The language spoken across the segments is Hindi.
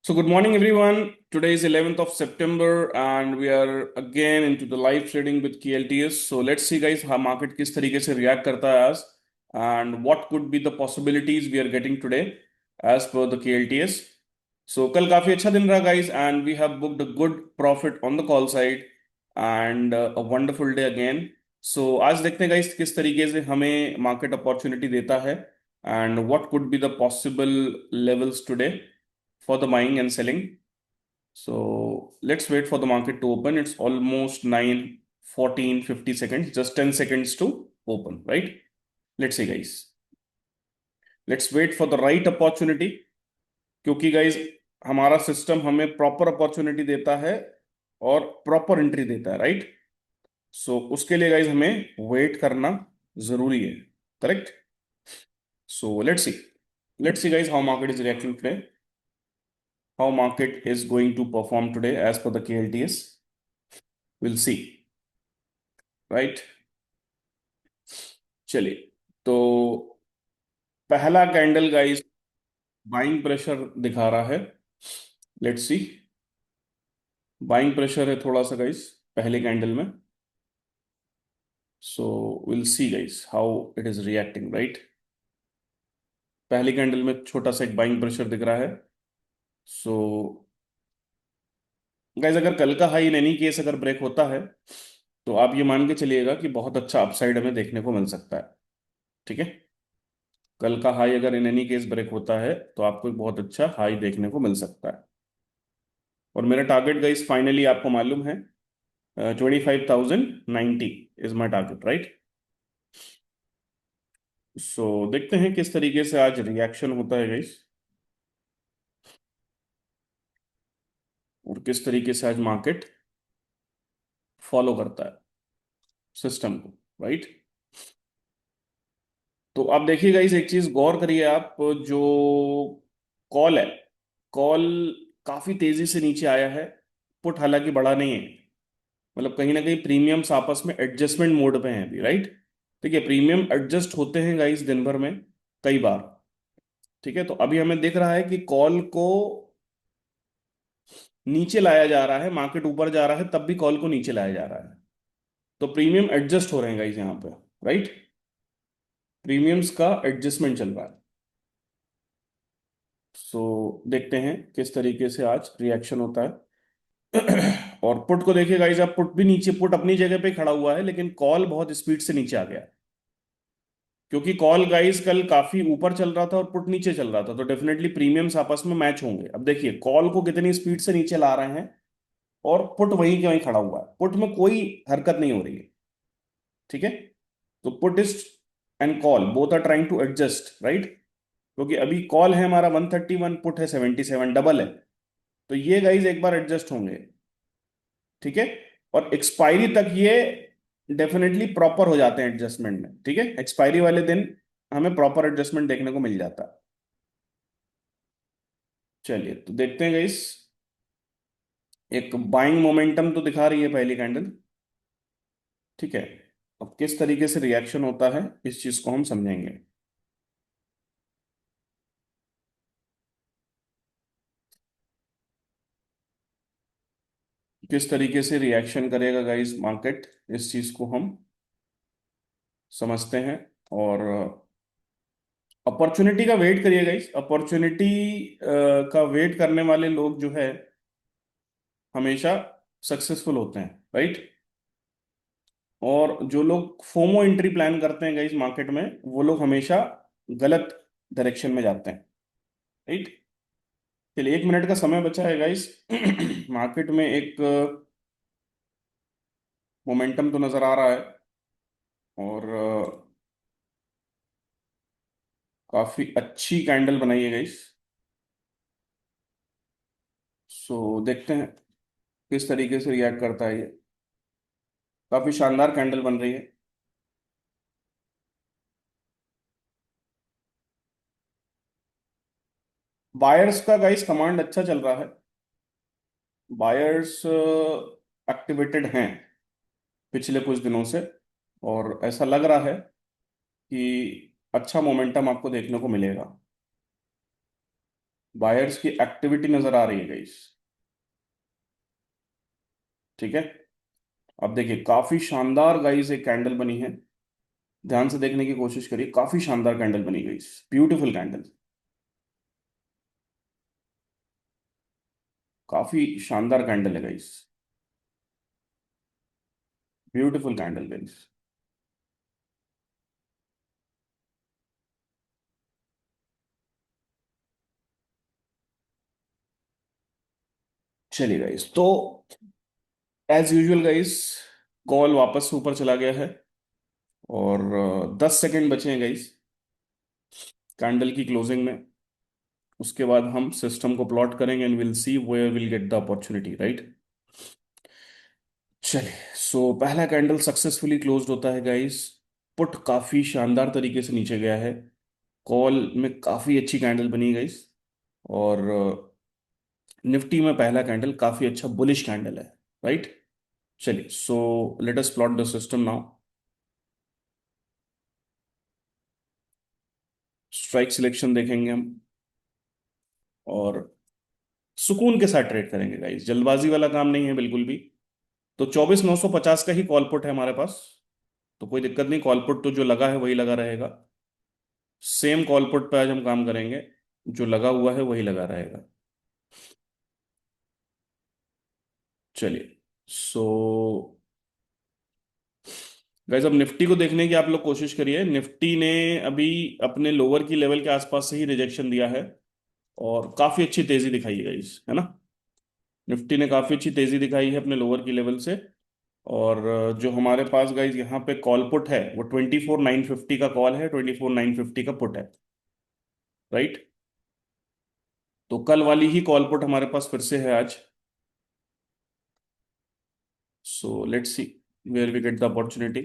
So, good morning, everyone. Today is 11th of September, and we are again into the live trading with KLTS. So, let's see, guys, how market किस तरीके से react करता है आज, and what could be the possibilities we are getting today as per the KLTS. So, कल काफी अच्छा दिन रहा, guys, and we have booked a good profit on the call side and a wonderful day again. So, आज देखते हैं, guys, किस तरीके से हमें market opportunity देता है and what could be the possible levels today for the buying and selling. So let's wait for the market to open. It's almost 9, 14, 50 seconds, just 10 seconds to open, right? Let's see, guys. Let's wait for the right opportunity. क्योंकि guys हमारा सिस्टम हमें प्रॉपर अपॉर्चुनिटी देता है और प्रॉपर एंट्री देता है, राइट? सो उसके लिए गाइज हमें वेट करना जरूरी है, correct? So let's see guys how market is reacting today, how market is going to perform today as per the KLTS. We'll see, right? चलिए, तो पहला कैंडल गाइस बाइंग प्रेशर दिखा रहा है. लेट्स सी, बाइंग प्रेशर है थोड़ा सा गाइस पहले कैंडल में. So will see guys how it is reacting, right? पहले कैंडल में छोटा सा एक बाइंग प्रेशर दिख रहा है. सो गाइस अगर कल का हाई इन एनी केस अगर ब्रेक होता है तो आप ये मान के चलिएगा कि बहुत अच्छा अपसाइड हमें देखने को मिल सकता है. ठीक है, कल का हाई अगर इन एनी केस ब्रेक होता है तो आपको एक बहुत अच्छा हाई देखने को मिल सकता है. और मेरा टारगेट गाइस फाइनली आपको मालूम है 25,090 इज माई टारगेट, राइट? सो देखते हैं किस तरीके से आज रिएक्शन होता है गाइस और किस तरीके से आज मार्केट फॉलो करता है सिस्टम को, राइट? तो आप देखिए गाइस, एक चीज गौर करिए आप, जो कॉल है, कॉल काफी तेजी से नीचे आया है. पुट हालांकि बढ़ा नहीं है, मतलब कहीं ना कहीं प्रीमियम्स आपस में एडजस्टमेंट मोड पे हैं अभी, राइट? ठीक है, प्रीमियम एडजस्ट होते हैं गाइस दिन भर में कई बार. ठीक है, तो अभी हमें दिख रहा है कि कॉल को नीचे लाया जा रहा है, मार्केट ऊपर जा रहा है तब भी कॉल को नीचे लाया जा रहा है. तो प्रीमियम एडजस्ट हो रहे हैं गाइस यहाँ पे, राइट? प्रीमियम्स का एडजस्टमेंट चल रहा है. सो देखते हैं किस तरीके से आज रिएक्शन होता है. और पुट को देखिए गाइस, आप पुट भी नीचे, पुट अपनी जगह पे खड़ा हुआ है लेकिन कॉल बहुत स्पीड से नीचे आ गया, क्योंकि कॉल गाइस कल काफी ऊपर चल रहा था और पुट नीचे चल रहा था, तो डेफिनेटली प्रीमियम्स आपस में मैच होंगे. अब देखिए कॉल को कितनी स्पीड से नीचे ला रहे हैं और पुट वहीं के वहीं खड़ा हुआ है, पुट में कोई हरकत नहीं हो रही है. ठीक है, तो put is and call both are trying to adjust, right? क्योंकि अभी कॉल है हमारा 131, पुट है 77, डबल है. तो ये गाइज एक बार एडजस्ट होंगे. ठीक है, और एक्सपायरी तक ये डेफिनेटली प्रॉपर हो जाते हैं एडजस्टमेंट में. ठीक है, एक्सपायरी वाले दिन हमें प्रॉपर एडजस्टमेंट देखने को मिल जाता है. चलिए तो देखते हैं गाइस, एक बाइंग मोमेंटम तो दिखा रही है पहली कैंडल. ठीक है, अब किस तरीके से रिएक्शन होता है इस चीज को हम समझेंगे. किस तरीके से रिएक्शन करेगा गाइस मार्केट, इस चीज को हम समझते हैं. और अपॉर्चुनिटी का वेट करिए गाइस. अपॉर्चुनिटी का वेट करने वाले लोग जो है हमेशा सक्सेसफुल होते हैं, राइट? और जो लोग फोमो एंट्री प्लान करते हैं गाइस मार्केट में, वो लोग हमेशा गलत डायरेक्शन में जाते हैं, राइट? चलिए, 1 मिनट का समय बचा है गाइस. मार्केट में एक मोमेंटम तो नजर आ रहा है और काफी अच्छी कैंडल बनाई है गाइस. सो देखते हैं किस तरीके से रिएक्ट करता है ये. काफी शानदार कैंडल बन रही है. बायर्स का गाइस कमांड अच्छा चल रहा है. बायर्स एक्टिवेटेड हैं पिछले कुछ दिनों से, और ऐसा लग रहा है कि अच्छा मोमेंटम आपको देखने को मिलेगा. बायर्स की एक्टिविटी नजर आ रही है गाइस। ठीक है। अब देखिए काफी शानदार गाइस एक कैंडल बनी है। ध्यान से देखने की कोशिश करिए, काफी शानदार कैंडल बनी गाइस, ब्यूटीफुल कैंडल। काफी शानदार कैंडल है गाइस, ब्यूटीफुल कैंडल गाइस। चलिए गाइस, तो एज यूजुअल गाइस, कॉल वापस से ऊपर चला गया है और 10 सेकेंड बचे हैं गाइस कैंडल की क्लोजिंग में। उसके बाद हम सिस्टम को प्लॉट करेंगे and will see where will get the opportunity, right. चलिए, सो पहला कैंडल सक्सेसफुली क्लोज्ड होता है गाइस। पुट काफी शानदार तरीके से नीचे गया है। कॉल में काफी अच्छी कैंडल बनी गाइस। और निफ्टी में पहला कैंडल काफी अच्छा बुलिश कैंडल है, राइट। चलिए, so let us plot the system now. Strike selection देखेंगे हम और सुकून के साथ ट्रेड करेंगे गाइस, जल्दबाजी वाला काम नहीं है बिल्कुल भी। तो 24,950 का ही कॉल पुट है हमारे पास, तो कोई दिक्कत नहीं, कॉल पुट तो जो लगा है वही लगा रहेगा। सेम कॉल पुट पे आज हम काम करेंगे, जो लगा हुआ है वही लगा रहेगा। चलिए, सो गाइस अब निफ्टी को देखने की आप लोग कोशिश करिए। निफ्टी ने अभी अपने लोअर की लेवल के आसपास से ही रिजेक्शन दिया है और काफी अच्छी तेजी दिखाई है गाइस, है ना। निफ्टी ने काफी अच्छी तेजी दिखाई है अपने लोअर की लेवल से। और जो हमारे पास गाइस यहाँ पे कॉल पुट है वो 24,950 का कॉल है, 24,950 का पुट है, राइट। तो कल वाली ही कॉल पुट हमारे पास फिर से है आज। So let's see where we get the opportunity.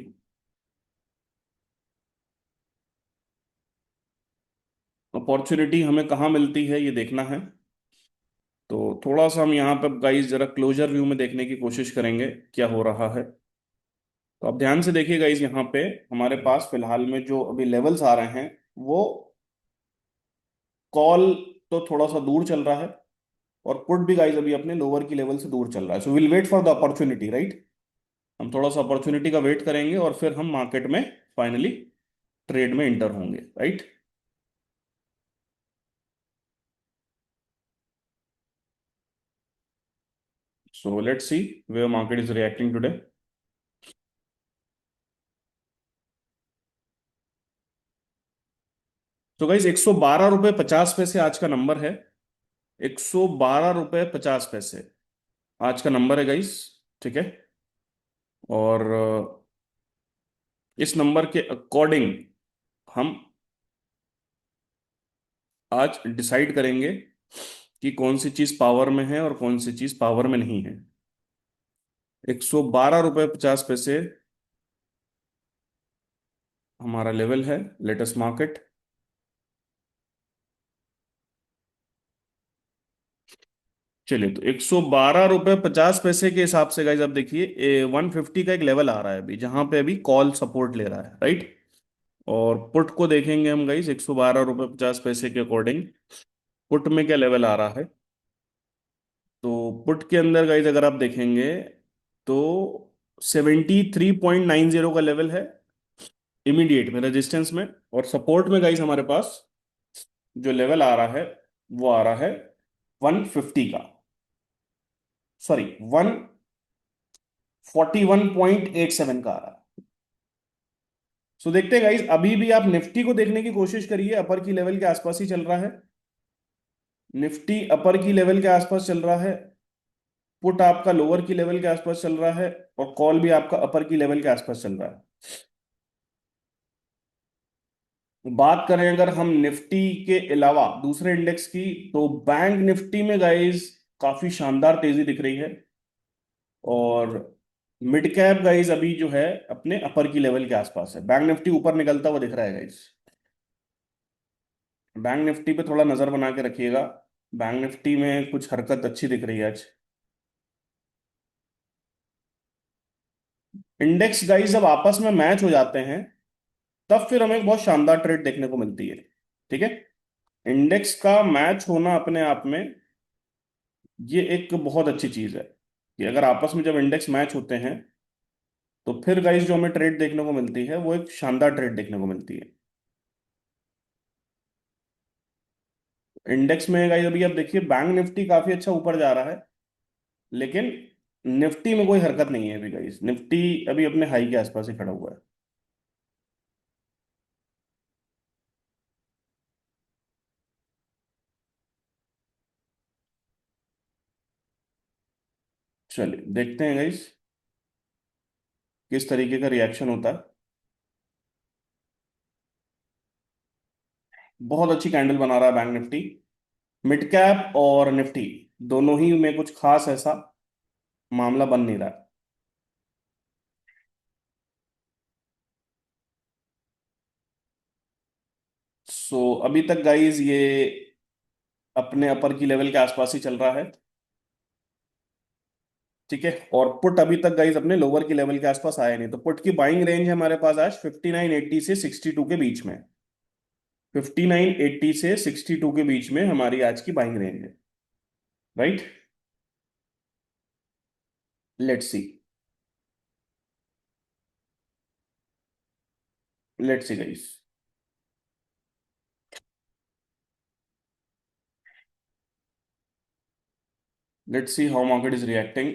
Opportunity हमें कहाँ मिलती है ये देखना है। तो थोड़ा सा हम यहाँ पे गाइस जरा क्लोजर व्यू में देखने की कोशिश करेंगे क्या हो रहा है। तो आप ध्यान से देखिए गाइस, यहाँ पे हमारे पास फिलहाल में जो अभी लेवल्स आ रहे हैं वो कॉल तो थोड़ा सा दूर चल रहा है और पुट भी गाइस अभी अपने लोअर की लेवल से दूर चल रहा है। So will wait for the opportunity, right. हम थोड़ा सा अपॉर्चुनिटी का वेट करेंगे और फिर हम मार्केट में फाइनली ट्रेड में इंटर होंगे, right. So let's see where market is reacting today. तो गाइस 112 रुपये 50 पैसे आज का नंबर है। 112 रुपये 50 पैसे आज का नंबर है गाइस, ठीक है। और इस नंबर के अकॉर्डिंग हम आज डिसाइड करेंगे कि कौन सी चीज पावर में है और कौन सी चीज पावर में नहीं है। 112 रुपये 50 पैसे हमारा लेवल है, लेटेस्ट मार्केट। चलिए, तो 112 रुपये 50 पैसे के हिसाब से गाइज अब देखिए 150 का एक लेवल आ रहा है अभी, जहां पे अभी कॉल सपोर्ट ले रहा है, राइट। और पुट को देखेंगे हम गाइज 112 रुपये 50 पैसे के अकॉर्डिंग पुट में क्या लेवल आ रहा है। तो पुट के अंदर गाइज अगर आप देखेंगे तो 73.90 का लेवल है इमीडिएट में रेजिस्टेंस में। और सपोर्ट में गाइज हमारे पास जो लेवल आ रहा है वो आ रहा है 150 का, सॉरी 141.87 का आ रहा है। सो देखते हैं गाइज, अभी भी आप निफ्टी को देखने की कोशिश करिए, अपर की लेवल के आसपास ही चल रहा है। निफ्टी अपर की लेवल के आसपास चल रहा है, पुट आपका लोअर की लेवल के आसपास चल रहा है और कॉल भी आपका अपर की लेवल के आसपास चल रहा है। बात करें अगर हम निफ्टी के अलावा दूसरे इंडेक्स की, तो बैंक निफ्टी में गाइज काफी शानदार तेजी दिख रही है। और मिड कैप गाइज अभी जो है अपने अपर की लेवल के आसपास है, बैंक निफ्टी ऊपर निकलता हुआ दिख रहा है गाइज। बैंक निफ्टी पे थोड़ा नजर बना के रखिएगा, बैंक निफ्टी में कुछ हरकत अच्छी दिख रही है आज। इंडेक्स गाइज जब आपस में मैच हो जाते हैं तब फिर हमें एक बहुत शानदार ट्रेड देखने को मिलती है, ठीक है। इंडेक्स का मैच होना अपने आप में ये एक बहुत अच्छी चीज है कि अगर आपस में जब इंडेक्स मैच होते हैं तो फिर गाइस जो हमें ट्रेड देखने को मिलती है वो एक शानदार ट्रेड देखने को मिलती है। इंडेक्स में गाइस अभी आप देखिए बैंक निफ्टी काफी अच्छा ऊपर जा रहा है, लेकिन निफ्टी में कोई हरकत नहीं है अभी गाइस। निफ्टी अभी अपने हाई के आसपास ही खड़ा हुआ है। चलिए देखते हैं गाइस किस तरीके का रिएक्शन होता है। बहुत अच्छी कैंडल बना रहा है बैंक निफ्टी। मिड कैप और निफ्टी दोनों ही में कुछ खास ऐसा मामला बन नहीं रहा है। सो अभी तक गाइस ये अपने अपर की लेवल के आसपास ही चल रहा है। ठीक है, और पुट अभी तक गाइस अपने लोअर की लेवल के आसपास आया नहीं, तो पुट की बाइंग रेंज है हमारे पास आज 5980 से 62 के बीच में। 5980 से 62 के बीच में हमारी आज की बाइंग रेंज है। Right, let's see. Let's see guys. Let's see how market is reacting.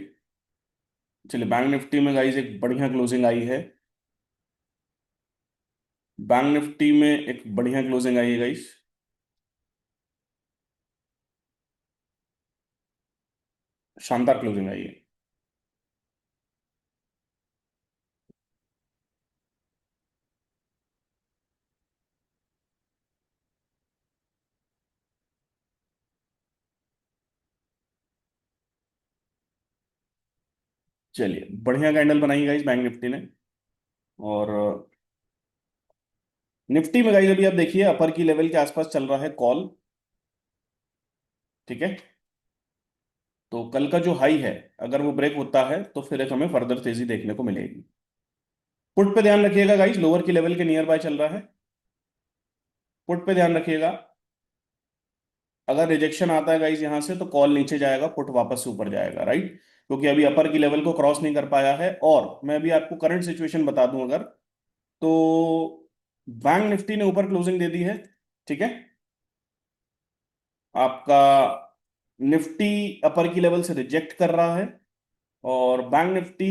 चलिए बैंक निफ्टी में गाइस एक बढ़िया क्लोजिंग आई है। बैंक निफ्टी में एक बढ़िया क्लोजिंग आई है गाइस। शानदार क्लोजिंग आई है। चलिए बढ़िया कैंडल बनाई गाइस बैंक निफ्टी ने। और निफ्टी में गाइस अभी आप देखिए अपर की लेवल के आसपास चल रहा है कॉल। ठीक है, तो कल का जो हाई है अगर वो ब्रेक होता है तो फिर एक हमें फर्दर तेजी देखने को मिलेगी। पुट पे ध्यान रखिएगा गाइस, लोअर की लेवल के नियर बाय चल रहा है। पुट पे ध्यान रखिएगा, अगर रिजेक्शन आता है गाइस यहाँ से तो कॉल नीचे जाएगा, पुट वापस से ऊपर जाएगा। राइट, क्योंकि अभी अपर की लेवल को क्रॉस नहीं कर पाया है। और मैं अभी आपको करंट सिचुएशन बता दूं अगर, तो बैंक निफ्टी ने ऊपर क्लोजिंग दे दी है। ठीक है, आपका निफ्टी अपर की लेवल से रिजेक्ट कर रहा है, और बैंक निफ्टी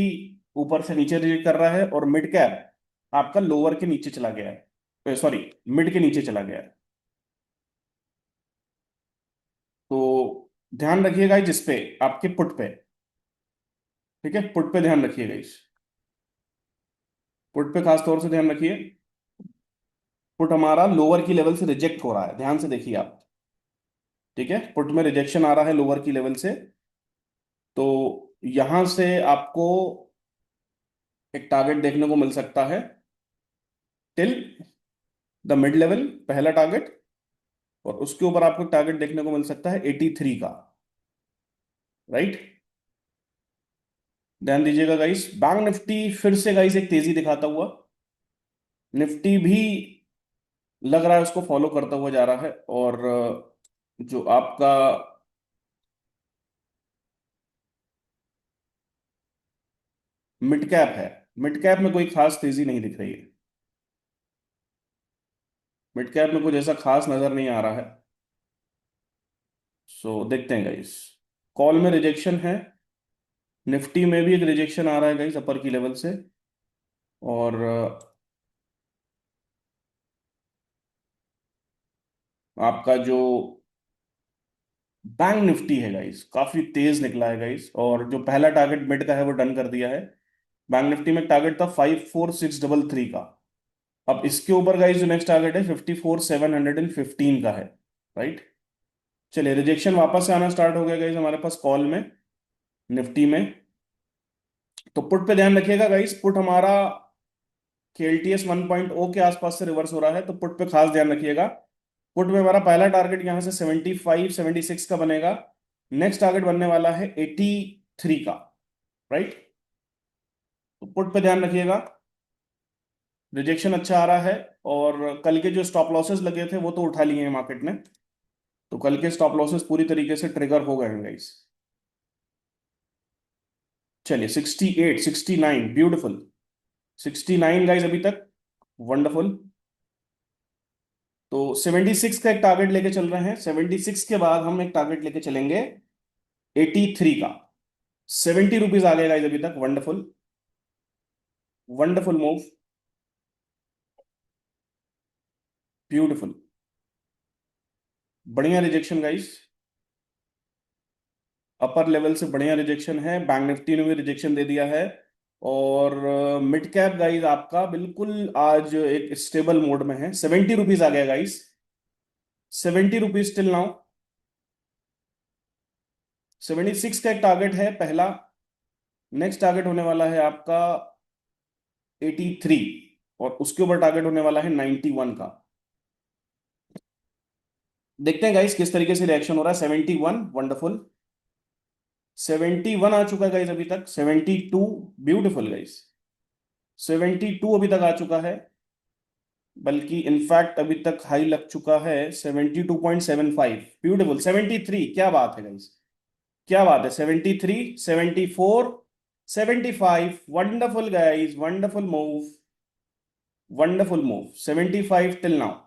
ऊपर से नीचे रिजेक्ट कर रहा है, और मिड कैप आपका लोअर के नीचे चला गया है, सॉरी मिड के नीचे चला गया है। तो ध्यान रखिएगा जिस पे आपके पुट पे। ठीक है, पुट पे ध्यान रखिएगा इस पुट पे खास तौर से ध्यान रखिए। पुट हमारा लोअर की लेवल से रिजेक्ट हो रहा है, ध्यान से देखिए आप। ठीक है, पुट में रिजेक्शन आ रहा है लोअर की लेवल से। तो यहां से आपको एक टारगेट देखने को मिल सकता है टिल द मिड लेवल, पहला टारगेट। और उसके ऊपर आपको टारगेट देखने को मिल सकता है 83 का। राइट, ध्यान दीजिएगा गाइस। बैंक निफ्टी फिर से गाइस एक तेजी दिखाता हुआ, निफ्टी भी लग रहा है उसको फॉलो करता हुआ जा रहा है। और जो आपका मिड कैप है, मिड कैप में कोई खास तेजी नहीं दिख रही है। मिड कैप में कुछ ऐसा खास नजर नहीं आ रहा है। सो देखते हैं गाइस। कॉल में रिजेक्शन है, निफ्टी में भी एक रिजेक्शन आ रहा है गाइस अपर की लेवल से। और आपका जो बैंक निफ्टी है गाइस काफी तेज निकला है गाइस, और जो पहला टारगेट मिड का है वो डन कर दिया है। बैंक निफ्टी में टारगेट था 54633 का। अब इसके ऊपर गाइस जो नेक्स्ट टारगेट है 54715 का है। राइट, चलिए रिजेक्शन वापस से आना स्टार्ट हो गया गाइस हमारे पास कॉल में, निफ्टी में। तो पुट पे ध्यान रखिएगा गाइस, पुट हमारा के एल टी एस 1.0 के आसपास से रिवर्स हो रहा है, तो पुट पे खास ध्यान रखिएगा। पुट में हमारा पहला टारगेट यहाँ से 75 76 का बनेगा। नेक्स्ट टारगेट बनने वाला है 83 का। राइट, तो पुट पे ध्यान रखिएगा, रिजेक्शन अच्छा आ रहा है। और कल के जो स्टॉप लॉसेस लगे थे वो तो उठा लिए हैं मार्केट ने। तो कल के स्टॉप लॉसेस पूरी तरीके से ट्रिगर हो गए हैं गाइस। चलिए 68, 69, ब्यूटीफुल। 69 गाइस अभी तक, वंडरफुल। तो 76 का एक टारगेट लेके चल रहे हैं। 76 के बाद हम एक टारगेट लेके चलेंगे 83 का। 70 रुपीज आ गए गाइस अभी तक, वंडरफुल। Wonderful move, beautiful. बढ़िया रिजेक्शन गाइस, अपर लेवल से बढ़िया रिजेक्शन है। बैंक निफ्टी ने भी रिजेक्शन दे दिया है। और मिड कैप गाइस आपका बिल्कुल आज एक स्टेबल मोड में है। 70 रुपीज आ गया गाइस। 70 rupees till now. 76 का एक टारगेट है पहला। नेक्स्ट टारगेट होने वाला है आपका 83, और उसके ऊपर टारगेट होने वाला है 91 का। देखते हैं गाइस किस तरीके से रिएक्शन हो रहा है। 71, वंडरफुल। 71 आ चुका है गाइस अभी तक। 72, ब्यूटीफुल गाइस। 72 अभी तक आ चुका है, बल्कि इनफैक्ट अभी तक हाई लग चुका है 72.75, ब्यूटीफुल। 73, क्या बात है गाइस, क्या बात है। 73, 74, 75, wonderful guys, wonderful move, wonderful move. 75 till now,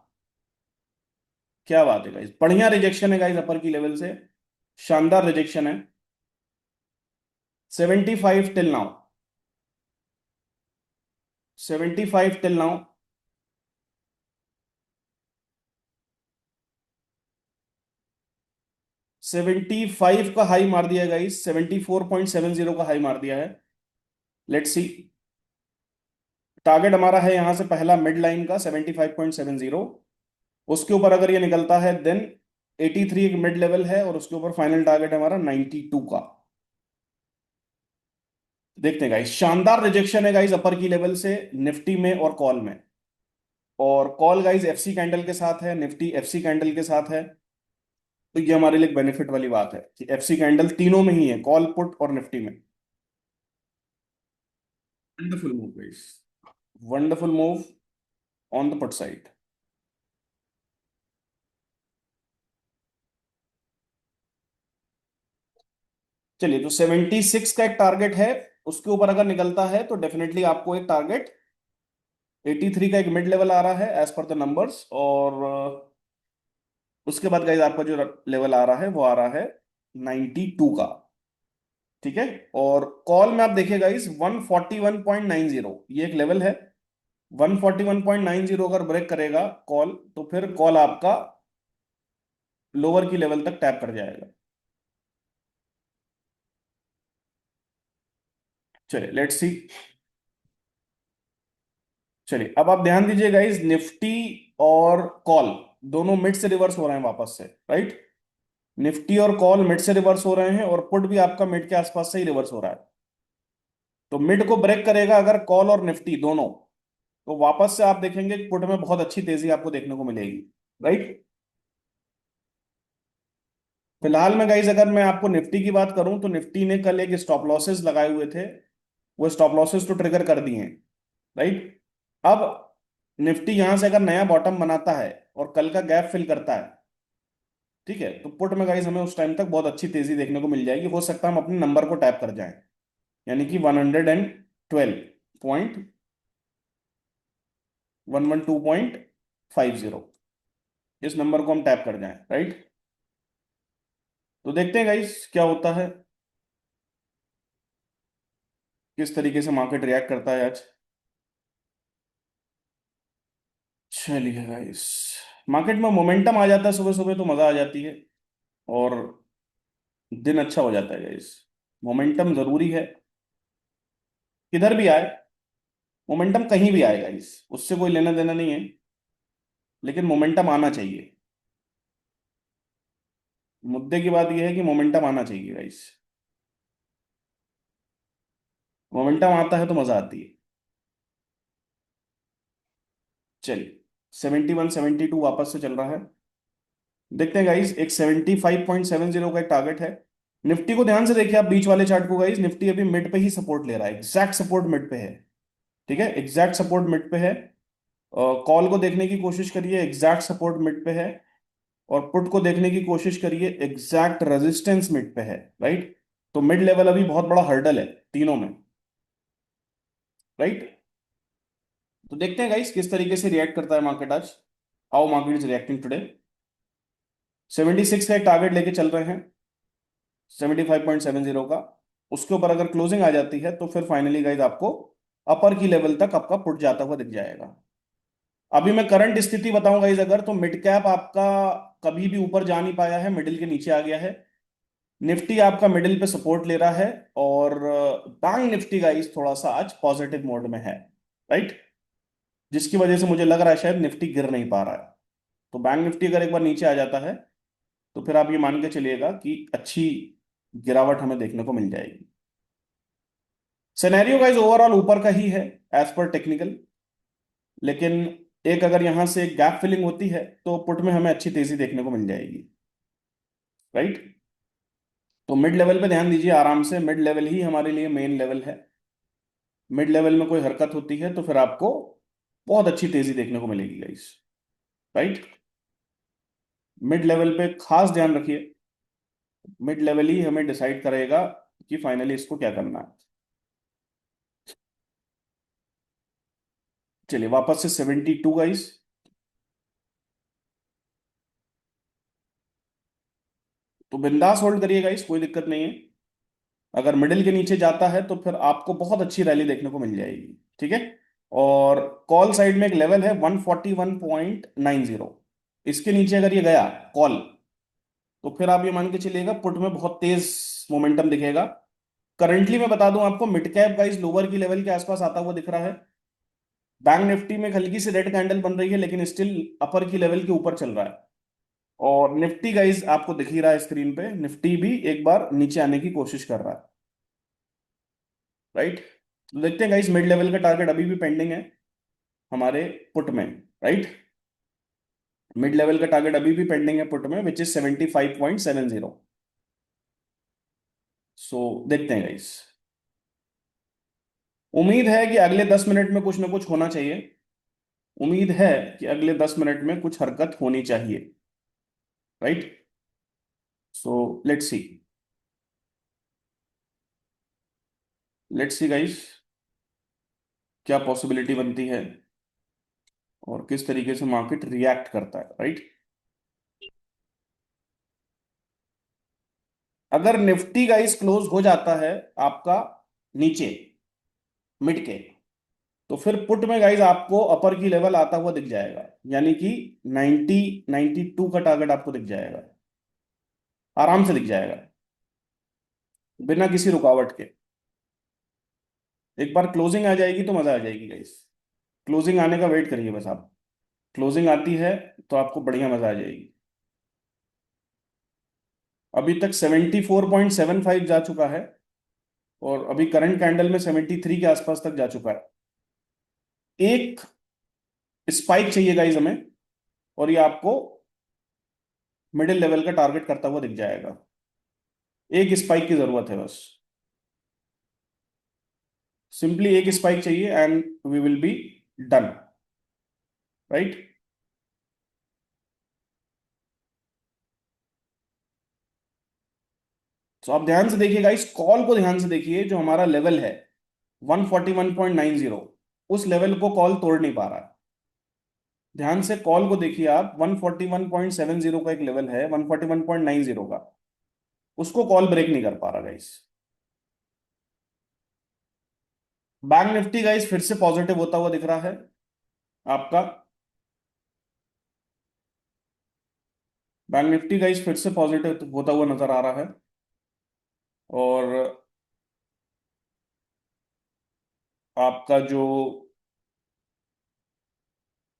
क्या बात है गाइस। बढ़िया रिजेक्शन है गाइस अपर की लेवल से, शानदार रिजेक्शन है। 75 टिल नाउ, 75 टिल नाउ। 75 का हाई मार दिया गाइस, 74.70 का हाई मार दिया है। Let's see. टारगेट हमारा है यहां से पहला मिड लाइन का 75.70। उसके ऊपर अगर ये निकलता है देन 83 एक मिड लेवल है, और उसके ऊपर फाइनल टारगेट है हमारा 92 का। देखते हैं गाइस, शानदार रिजेक्शन है गाइस अपर की लेवल से निफ्टी में और कॉल में। और कॉल गाइस एफसी कैंडल के साथ है, निफ्टी एफसी कैंडल के साथ है। तो ये हमारे लिए बेनिफिट वाली बात है कि एफसी कैंडल तीनों में ही है, कॉल, पुट और निफ्टी में। Wonderful move guys, wonderful move on the put side. चलिए, तो 76 का एक टारगेट है। उसके ऊपर अगर निकलता है तो डेफिनेटली आपको एक टारगेट 83 का एक मिड लेवल आ रहा है एज पर द नंबर्स। और उसके बाद गाइज आपका जो लेवल आ रहा है वो आ रहा है 92 का। ठीक है। और कॉल में आप देखिए गाइज 141.90 ये एक लेवल है। 141.90 अगर ब्रेक करेगा कॉल, तो फिर कॉल आपका लोअर की लेवल तक टैप कर जाएगा। चलिए लेट्स सी। चलिए अब आप ध्यान दीजिए गाइज, निफ्टी और कॉल दोनों मिड से रिवर्स हो रहे हैं वापस से, राइट। निफ्टी और कॉल मिड से रिवर्स हो रहे हैं, और पुट भी आपका मिड के आसपास से ही रिवर्स हो रहा है। तो मिड को ब्रेक करेगा अगर कॉल और निफ्टी दोनों, तो वापस से आप देखेंगे पुट में बहुत अच्छी तेजी आपको देखने को मिलेगी, राइट। फिलहाल में गाइज अगर मैं आपको निफ्टी की बात करूं, तो निफ्टी ने कल एक स्टॉप लॉसेस लगाए हुए थे। वो स्टॉप लॉसेस तो ट्रिगर कर दिए हैं, राइट। अब निफ्टी यहां से अगर नया बॉटम बनाता है और कल का गैप फिल करता है, ठीक है, तो पुट में गाइज हमें उस टाइम तक बहुत अच्छी तेजी देखने को मिल जाएगी। हो सकता है हम अपने नंबर को टैप कर जाएं, यानी कि 112.112.50, इस नंबर को हम टैप कर जाएं, राइट। तो देखते हैं गाइस क्या होता है, किस तरीके से मार्केट रिएक्ट करता है आज। चलिए गाइस, मार्केट में मोमेंटम आ जाता है सुबह सुबह तो मजा आ जाती है, और दिन अच्छा हो जाता है गाइस। मोमेंटम जरूरी है, किधर भी आए, मोमेंटम कहीं भी आए गाइस, उससे कोई लेना देना नहीं है, लेकिन मोमेंटम आना चाहिए। मुद्दे की बात यह है कि मोमेंटम आना चाहिए गाइस। मोमेंटम आता है तो मजा आती है। चलिए, 71, 72 वापस से चल रहा है। देखते हैं गाइस, एक 75.70 का एक टारगेट है। निफ्टी को ध्यान से देखिए आप, बीच वाले चार्ट को गाइस, निफ्टी अभी मिड पे ही सपोर्ट ले रहा है, एग्जैक्ट सपोर्ट मिड पे है। ठीक है, एग्जैक्ट सपोर्ट मिड पे है। कॉल को देखने की कोशिश करिए, एग्जैक्ट सपोर्ट मिड पे है। और पुट को देखने की कोशिश करिए, एग्जैक्ट रेजिस्टेंस मिड पे है, राइट। तो मिड लेवल अभी बहुत बड़ा हर्डल है तीनों में, राइट। तो देखते हैं गाइस किस तरीके से रिएक्ट करता है मार्केट आज। How market is reacting today. 76 का एक टारगेट लेके चल रहे हैं, 75.70 का। उसके ऊपर अगर क्लोजिंग आ जाती है तो फिर फाइनली गाइस आपको अपर की लेवल तक आपका पुट जाता हुआ दिख जाएगा। अभी मैं करंट स्थिति बताऊंगा गाइस, अगर तो मिड कैप आपका कभी भी ऊपर जा नहीं पाया है, मिडिल के नीचे आ गया है। निफ्टी आपका मिडिल पे सपोर्ट ले रहा है, और बैंक निफ्टी गाइस थोड़ा सा आज पॉजिटिव मोड में है, राइट। जिसकी वजह से मुझे लग रहा है शायद निफ्टी गिर नहीं पा रहा है। तो बैंक निफ्टी अगर एक बार नीचे आ जाता है तो फिर आप ये मान के चलिएगा कि अच्छी गिरावट हमें देखने को मिल जाएगी। सिनेरियो गाइस ओवरऑल ऊपर का ही है एज पर टेक्निकल, लेकिन एक अगर यहां से गैप फिलिंग होती है तो पुट में हमें अच्छी तेजी देखने को मिल जाएगी, राइट। तो मिड लेवल पे ध्यान दीजिए आराम से, मिड लेवल ही हमारे लिए मेन लेवल है। मिड लेवल में कोई हरकत होती है तो फिर आपको बहुत अच्छी तेजी देखने को मिलेगी गाइस, राइट। मिड लेवल पे खास ध्यान रखिए, मिड लेवल ही हमें डिसाइड करेगा कि फाइनली इसको क्या करना है। चलिए वापस से 72 गाइस। तो बिंदास होल्ड करिए गाइस, कोई दिक्कत नहीं है। अगर मिडिल के नीचे जाता है तो फिर आपको बहुत अच्छी रैली देखने को मिल जाएगी, ठीक है। और कॉल साइड में एक लेवल है 141.90, इसके नीचे अगर ये गया कॉल, तो फिर आप ये मान के चलिएगा पुट में बहुत तेज मोमेंटम दिखेगा। करंटली मैं बता दूं आपको, मिड कैप गाइस लोअर की लेवल के आसपास आता हुआ दिख रहा है। बैंक निफ्टी में एक हल्की सी रेड कैंडल बन रही है, लेकिन स्टिल अपर की लेवल के ऊपर चल रहा है। और निफ्टी गाइस आपको दिख ही रहा है स्क्रीन पे, निफ्टी भी एक बार नीचे आने की कोशिश कर रहा है, राइट। तो देखते हैं गाइस, मिड लेवल का टारगेट अभी भी पेंडिंग है हमारे पुट में, राइट। मिड लेवल का टारगेट अभी भी पेंडिंग है पुट में, विच इज 75.70। सो देखते हैं गाइस। उम्मीद है कि अगले 10 मिनट में कुछ ना कुछ होना चाहिए। उम्मीद है कि अगले 10 मिनट में कुछ हरकत होनी चाहिए, right. So let's C, let's see guys, क्या पॉसिबिलिटी बनती है और किस तरीके से मार्केट रिएक्ट करता है, राइट। अगर निफ्टी गाइस क्लोज हो जाता है आपका नीचे मिड के, तो फिर पुट में गाइस आपको अपर की लेवल आता हुआ दिख जाएगा, यानी कि 90 92 का टारगेट आपको दिख जाएगा, आराम से दिख जाएगा, बिना किसी रुकावट के। एक बार क्लोजिंग आ जाएगी तो मजा आ जाएगी गाइस। क्लोजिंग आने का वेट करिए बस आप। क्लोजिंग आती है तो आपको बढ़िया मजा आ जाएगी। अभी तक 74.75 जा चुका है, और अभी करंट कैंडल में 73 के आसपास तक जा चुका है। एक स्पाइक चाहिए गाइस हमें, और ये आपको मिडिल लेवल का टारगेट करता हुआ दिख जाएगा। एक स्पाइक की जरूरत है बस, सिंपली एक स्पाइक चाहिए and we will be done, right. तो आप ध्यान से देखिए गाइस, कॉल को ध्यान से देखिए, जो हमारा लेवल है 141.90, उस लेवल को कॉल तोड़ नहीं पा रहा है। ध्यान से कॉल को देखिए आप, 141.70 का एक लेवल है 141.90 का, उसको कॉल ब्रेक नहीं कर पा रहा गाइस। बैंक निफ्टी गाइस फिर से पॉजिटिव होता हुआ दिख रहा है आपका। बैंक निफ्टी गाइस फिर से पॉजिटिव होता हुआ नजर आ रहा है। और आपका जो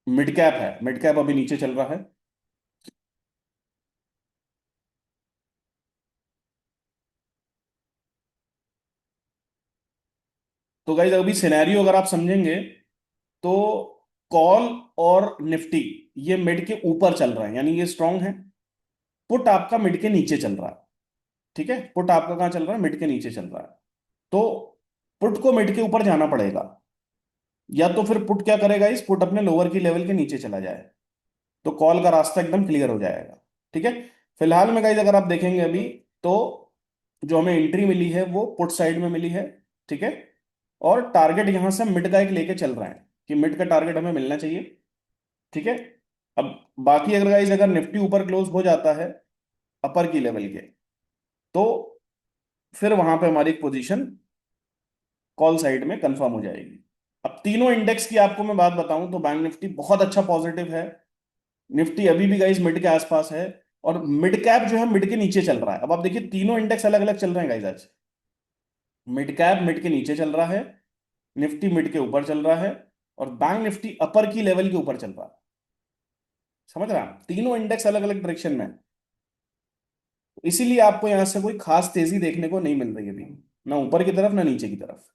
मिड कैप है, मिड कैप अभी नीचे चल रहा है। तो गाइज अभी सिनेरियो अगर आप समझेंगे तो कॉल और निफ्टी ये मिड के ऊपर चल रहा है, यानी ये स्ट्रांग है। पुट आपका मिड के नीचे चल रहा है, ठीक है। पुट आपका कहाँ चल रहा है, मिड के नीचे चल रहा है। तो पुट को मिड के ऊपर जाना पड़ेगा, या तो फिर पुट क्या करेगा, इस पुट अपने लोअर की लेवल के नीचे चला जाए, तो कॉल का रास्ता एकदम क्लियर हो जाएगा। ठीक है। फिलहाल में गाइज अगर आप देखेंगे अभी, तो जो हमें एंट्री मिली है वो पुट साइड में मिली है। ठीक है। और टारगेट यहां से मिड का एक लेके चल रहा है कि मिड का टारगेट हमें मिलना चाहिए। ठीक है। अब बाकी अगर गाइज अगर निफ्टी ऊपर क्लोज हो जाता है अपर की लेवल के, तो फिर वहां पे हमारी पोजीशन कॉल साइड में कंफर्म हो जाएगी। अब तीनों इंडेक्स की आपको मैं बात बताऊं तो बैंक निफ्टी बहुत अच्छा पॉजिटिव है। निफ्टी अभी भी गाइज मिड के आसपास है। और मिड कैप जो है मिड के नीचे चल रहा है। अब आप देखिए तीनों इंडेक्स अलग अलग चल रहे हैं गाइज आज। मिड कैप मिड के नीचे चल रहा है, निफ्टी मिड के ऊपर चल रहा है, और बैंक निफ्टी अपर की लेवल के ऊपर चल रहा है। समझ रहे हैं आप? तीनों इंडेक्स अलग अलग डायरेक्शन में है। इसीलिए आपको यहां से कोई खास तेजी देखने को नहीं मिल रही है अभी, ना ऊपर की तरफ ना नीचे की तरफ।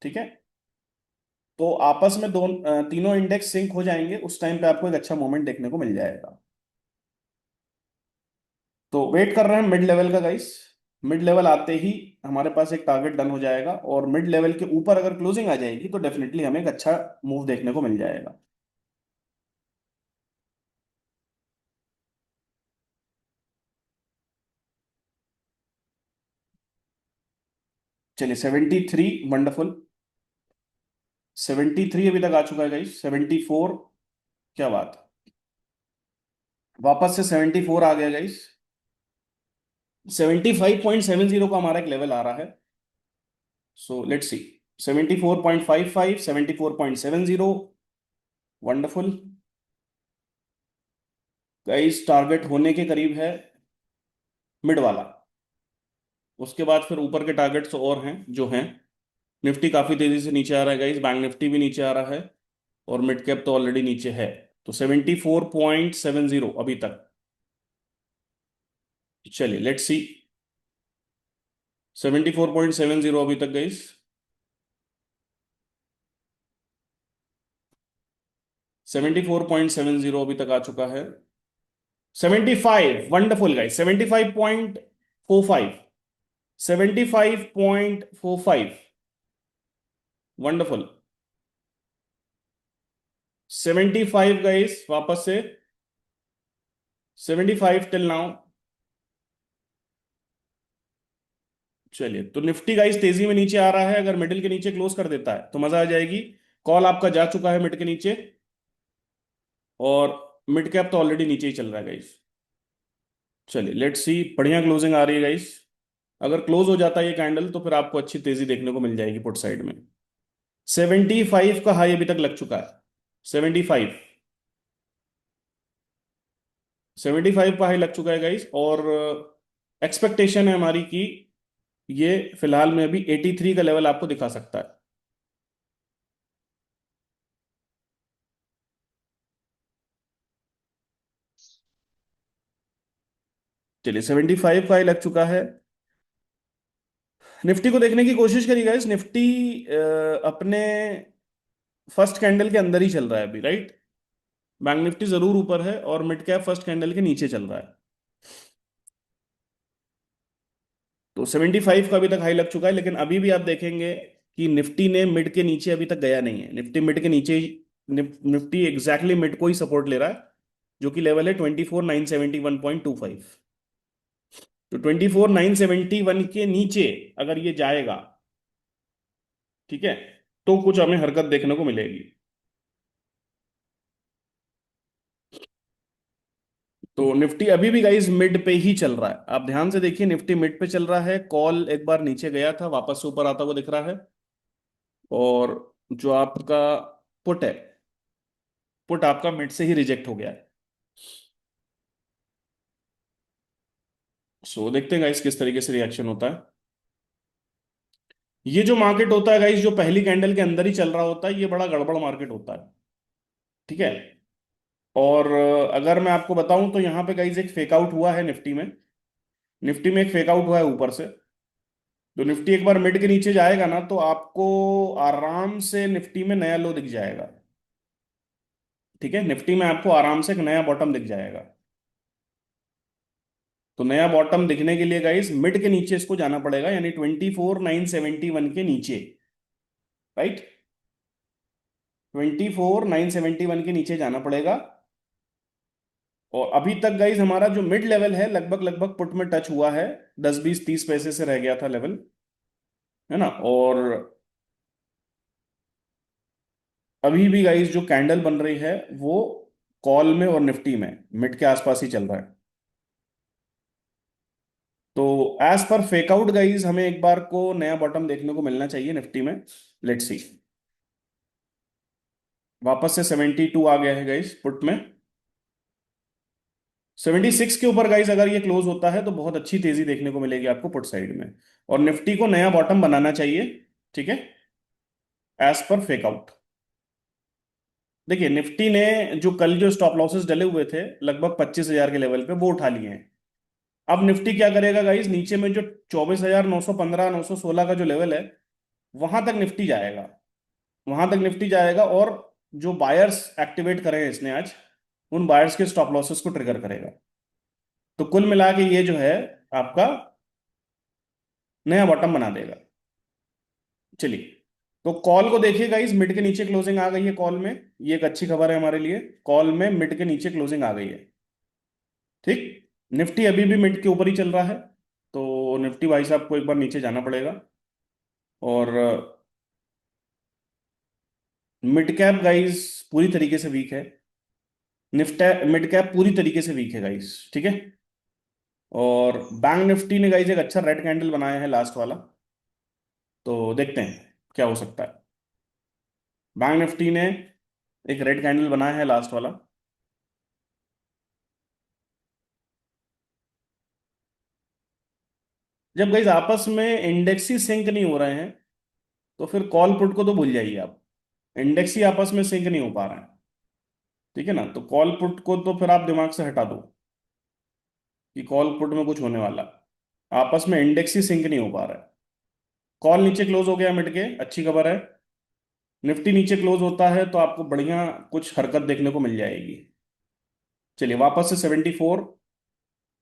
ठीक है। तो आपस में तीनों इंडेक्स सिंक हो जाएंगे, उस टाइम पे आपको एक अच्छा मोमेंट देखने को मिल जाएगा। तो वेट कर रहे हैं मिड लेवल का गाइस। मिड लेवल आते ही हमारे पास एक टारगेट डन हो जाएगा, और मिड लेवल के ऊपर अगर क्लोजिंग आ जाएगी तो डेफिनेटली हमें एक अच्छा मूव देखने को मिल जाएगा। चलिए 73, वंडरफुल। 73 अभी तक आ चुका है गाइस। 74, क्या बात, वापस से 74 आ गया गाइस। 75.70 का हमारा एक लेवल आ रहा है। So let's C. 74.55, 74.70, wonderful. Guys target होने के करीब है मिड वाला। उसके बाद फिर ऊपर के टारगेट्स और हैं जो हैं। निफ्टी काफी तेजी से नीचे आ रहा है गाइस, बैंक निफ्टी भी नीचे आ रहा है, और मिड कैप तो ऑलरेडी नीचे है। तो 74.70 अभी तक। चलिए लेट्स सी। 74.70 अभी तक गाइस। 74.70 अभी तक आ चुका है। 75, वंडरफुल गाइस। 75.45, 75.45, वंडरफुल। 75 गाइस वापस से। 75 टिल नाउ। चलिए, तो निफ्टी गाइस तेजी में नीचे आ रहा है। अगर मिडिल के नीचे क्लोज कर देता है तो मजा आ जाएगी। कॉल आपका जा चुका है मिड के नीचे, और मिड कैप तो ऑलरेडी नीचे ही चल रहा है गाइस। चलिए लेट्स सी, बढ़िया क्लोजिंग आ रही है गाइस। अगर क्लोज हो जाता है ये कैंडल तो फिर आपको अच्छी तेजी देखने को मिल जाएगी पुट साइड में। 75 का हाई अभी तक लग चुका है। 75, 75 का हाई लग चुका है गाइस, और एक्सपेक्टेशन है हमारी कि ये फिलहाल में अभी 83 का लेवल आपको दिखा सकता है। चलिए 75 का हाई लग चुका है। निफ्टी को देखने की कोशिश करिए गाइस। निफ्टी अपने फर्स्ट कैंडल के अंदर ही चल रहा है अभी, राइट। बैंक निफ्टी जरूर ऊपर है, और मिड कैप फर्स्ट कैंडल के नीचे चल रहा है। तो 75 का अभी तक हाई लग चुका है, लेकिन अभी भी आप देखेंगे कि निफ्टी ने मिड के नीचे अभी तक गया नहीं है। निफ्टी मिड के नीचे ही, निफ्टी एग्जैक्टली मिड को ही सपोर्ट ले रहा है, जो कि लेवल है 24,971.25। तो 24,971 के नीचे अगर ये जाएगा, ठीक है, तो कुछ हमें हरकत देखने को मिलेगी। तो निफ्टी अभी भी गाइस मिड पे ही चल रहा है। आप ध्यान से देखिए, निफ्टी मिड पे चल रहा है। कॉल एक बार नीचे गया था, वापस से ऊपर आता हुआ दिख रहा है। और जो आपका पुट है, पुट आपका मिड से ही रिजेक्ट हो गया है। सो देखते हैं गाइस किस तरीके से रिएक्शन होता है। ये जो मार्केट होता है गाइस, जो पहली कैंडल के अंदर ही चल रहा होता है, ये बड़ा गड़बड़ मार्केट होता है। ठीक है। और अगर मैं आपको बताऊं तो यहाँ पे गाइस एक फेक आउट हुआ है निफ्टी में। निफ्टी में एक फेक आउट हुआ है ऊपर से। तो निफ्टी एक बार मिड के नीचे जाएगा ना, तो आपको आराम से निफ्टी में नया लो दिख जाएगा। ठीक है, निफ्टी में आपको आराम से एक नया बॉटम दिख जाएगा। तो नया बॉटम दिखने के लिए गाइस मिड के नीचे इसको जाना पड़ेगा, यानी 24,971 के नीचे। राइट। 24,971 के नीचे जाना पड़ेगा। और अभी तक गाइज हमारा जो मिड लेवल है लगभग लगभग पुट में टच हुआ है, 10 20 30 पैसे से रह गया था लेवल, है ना। और अभी भी गाइज जो कैंडल बन रही है वो कॉल में और निफ्टी में मिड के आसपास ही चल रहा है। तो एज पर फेकआउट गाइज हमें एक बार को नया बॉटम देखने को मिलना चाहिए निफ्टी में। Let's see. वापस से 72 आ गया है गाइज पुट में। 76 के ऊपर गाइज अगर ये क्लोज होता है तो बहुत अच्छी तेजी देखने को मिलेगी आपको पुट साइड में। और निफ्टी को नया बॉटम बनाना चाहिए, ठीक है, एज पर फेकआउट। देखिए निफ्टी ने जो कल जो स्टॉप लॉसेस डले हुए थे लगभग 25,000 के लेवल पे वो उठा लिए हैं। अब निफ्टी क्या करेगा गाइज, नीचे में जो 24,915 916 का जो लेवल है वहां तक निफ्टी जाएगा। वहां तक निफ्टी जाएगा और जो बायर्स एक्टिवेट करे हैं इसने आज, उन बायर्स के स्टॉप लॉसेस को ट्रिगर करेगा। तो कुल मिला के ये जो है आपका नया बॉटम बना देगा। चलिए, तो कॉल को देखिए गाइस, मिड के नीचे क्लोजिंग आ गई है कॉल में। ये एक अच्छी खबर है हमारे लिए, कॉल में मिड के नीचे क्लोजिंग आ गई है। ठीक। निफ्टी अभी भी मिड के ऊपर ही चल रहा है, तो निफ्टी भाई साहब को एक बार नीचे जाना पड़ेगा। और मिड कैप गाइस पूरी तरीके से वीक है। निफ्टी मिड कैप पूरी तरीके से वीक है गाइस, ठीक है। और बैंक निफ्टी ने गाइस एक अच्छा रेड कैंडल बनाया है लास्ट वाला, तो देखते हैं क्या हो सकता है। बैंक निफ्टी ने एक रेड कैंडल बनाया है लास्ट वाला। जब गाइस आपस में इंडेक्स ही सिंक नहीं हो रहे हैं तो फिर कॉल पुट को तो भूल जाइए आप। इंडेक्स ही आपस में सिंक नहीं हो पा रहे हैं, ठीक है ना। तो कॉल पुट को तो फिर आप दिमाग से हटा दो कि कॉल पुट में कुछ होने वाला। आपस में इंडेक्स ही सिंक नहीं हो पा रहा है। कॉल नीचे क्लोज हो गया मिड के, अच्छी खबर है। निफ्टी नीचे क्लोज होता है तो आपको बढ़िया कुछ हरकत देखने को मिल जाएगी। चलिए वापस से 74,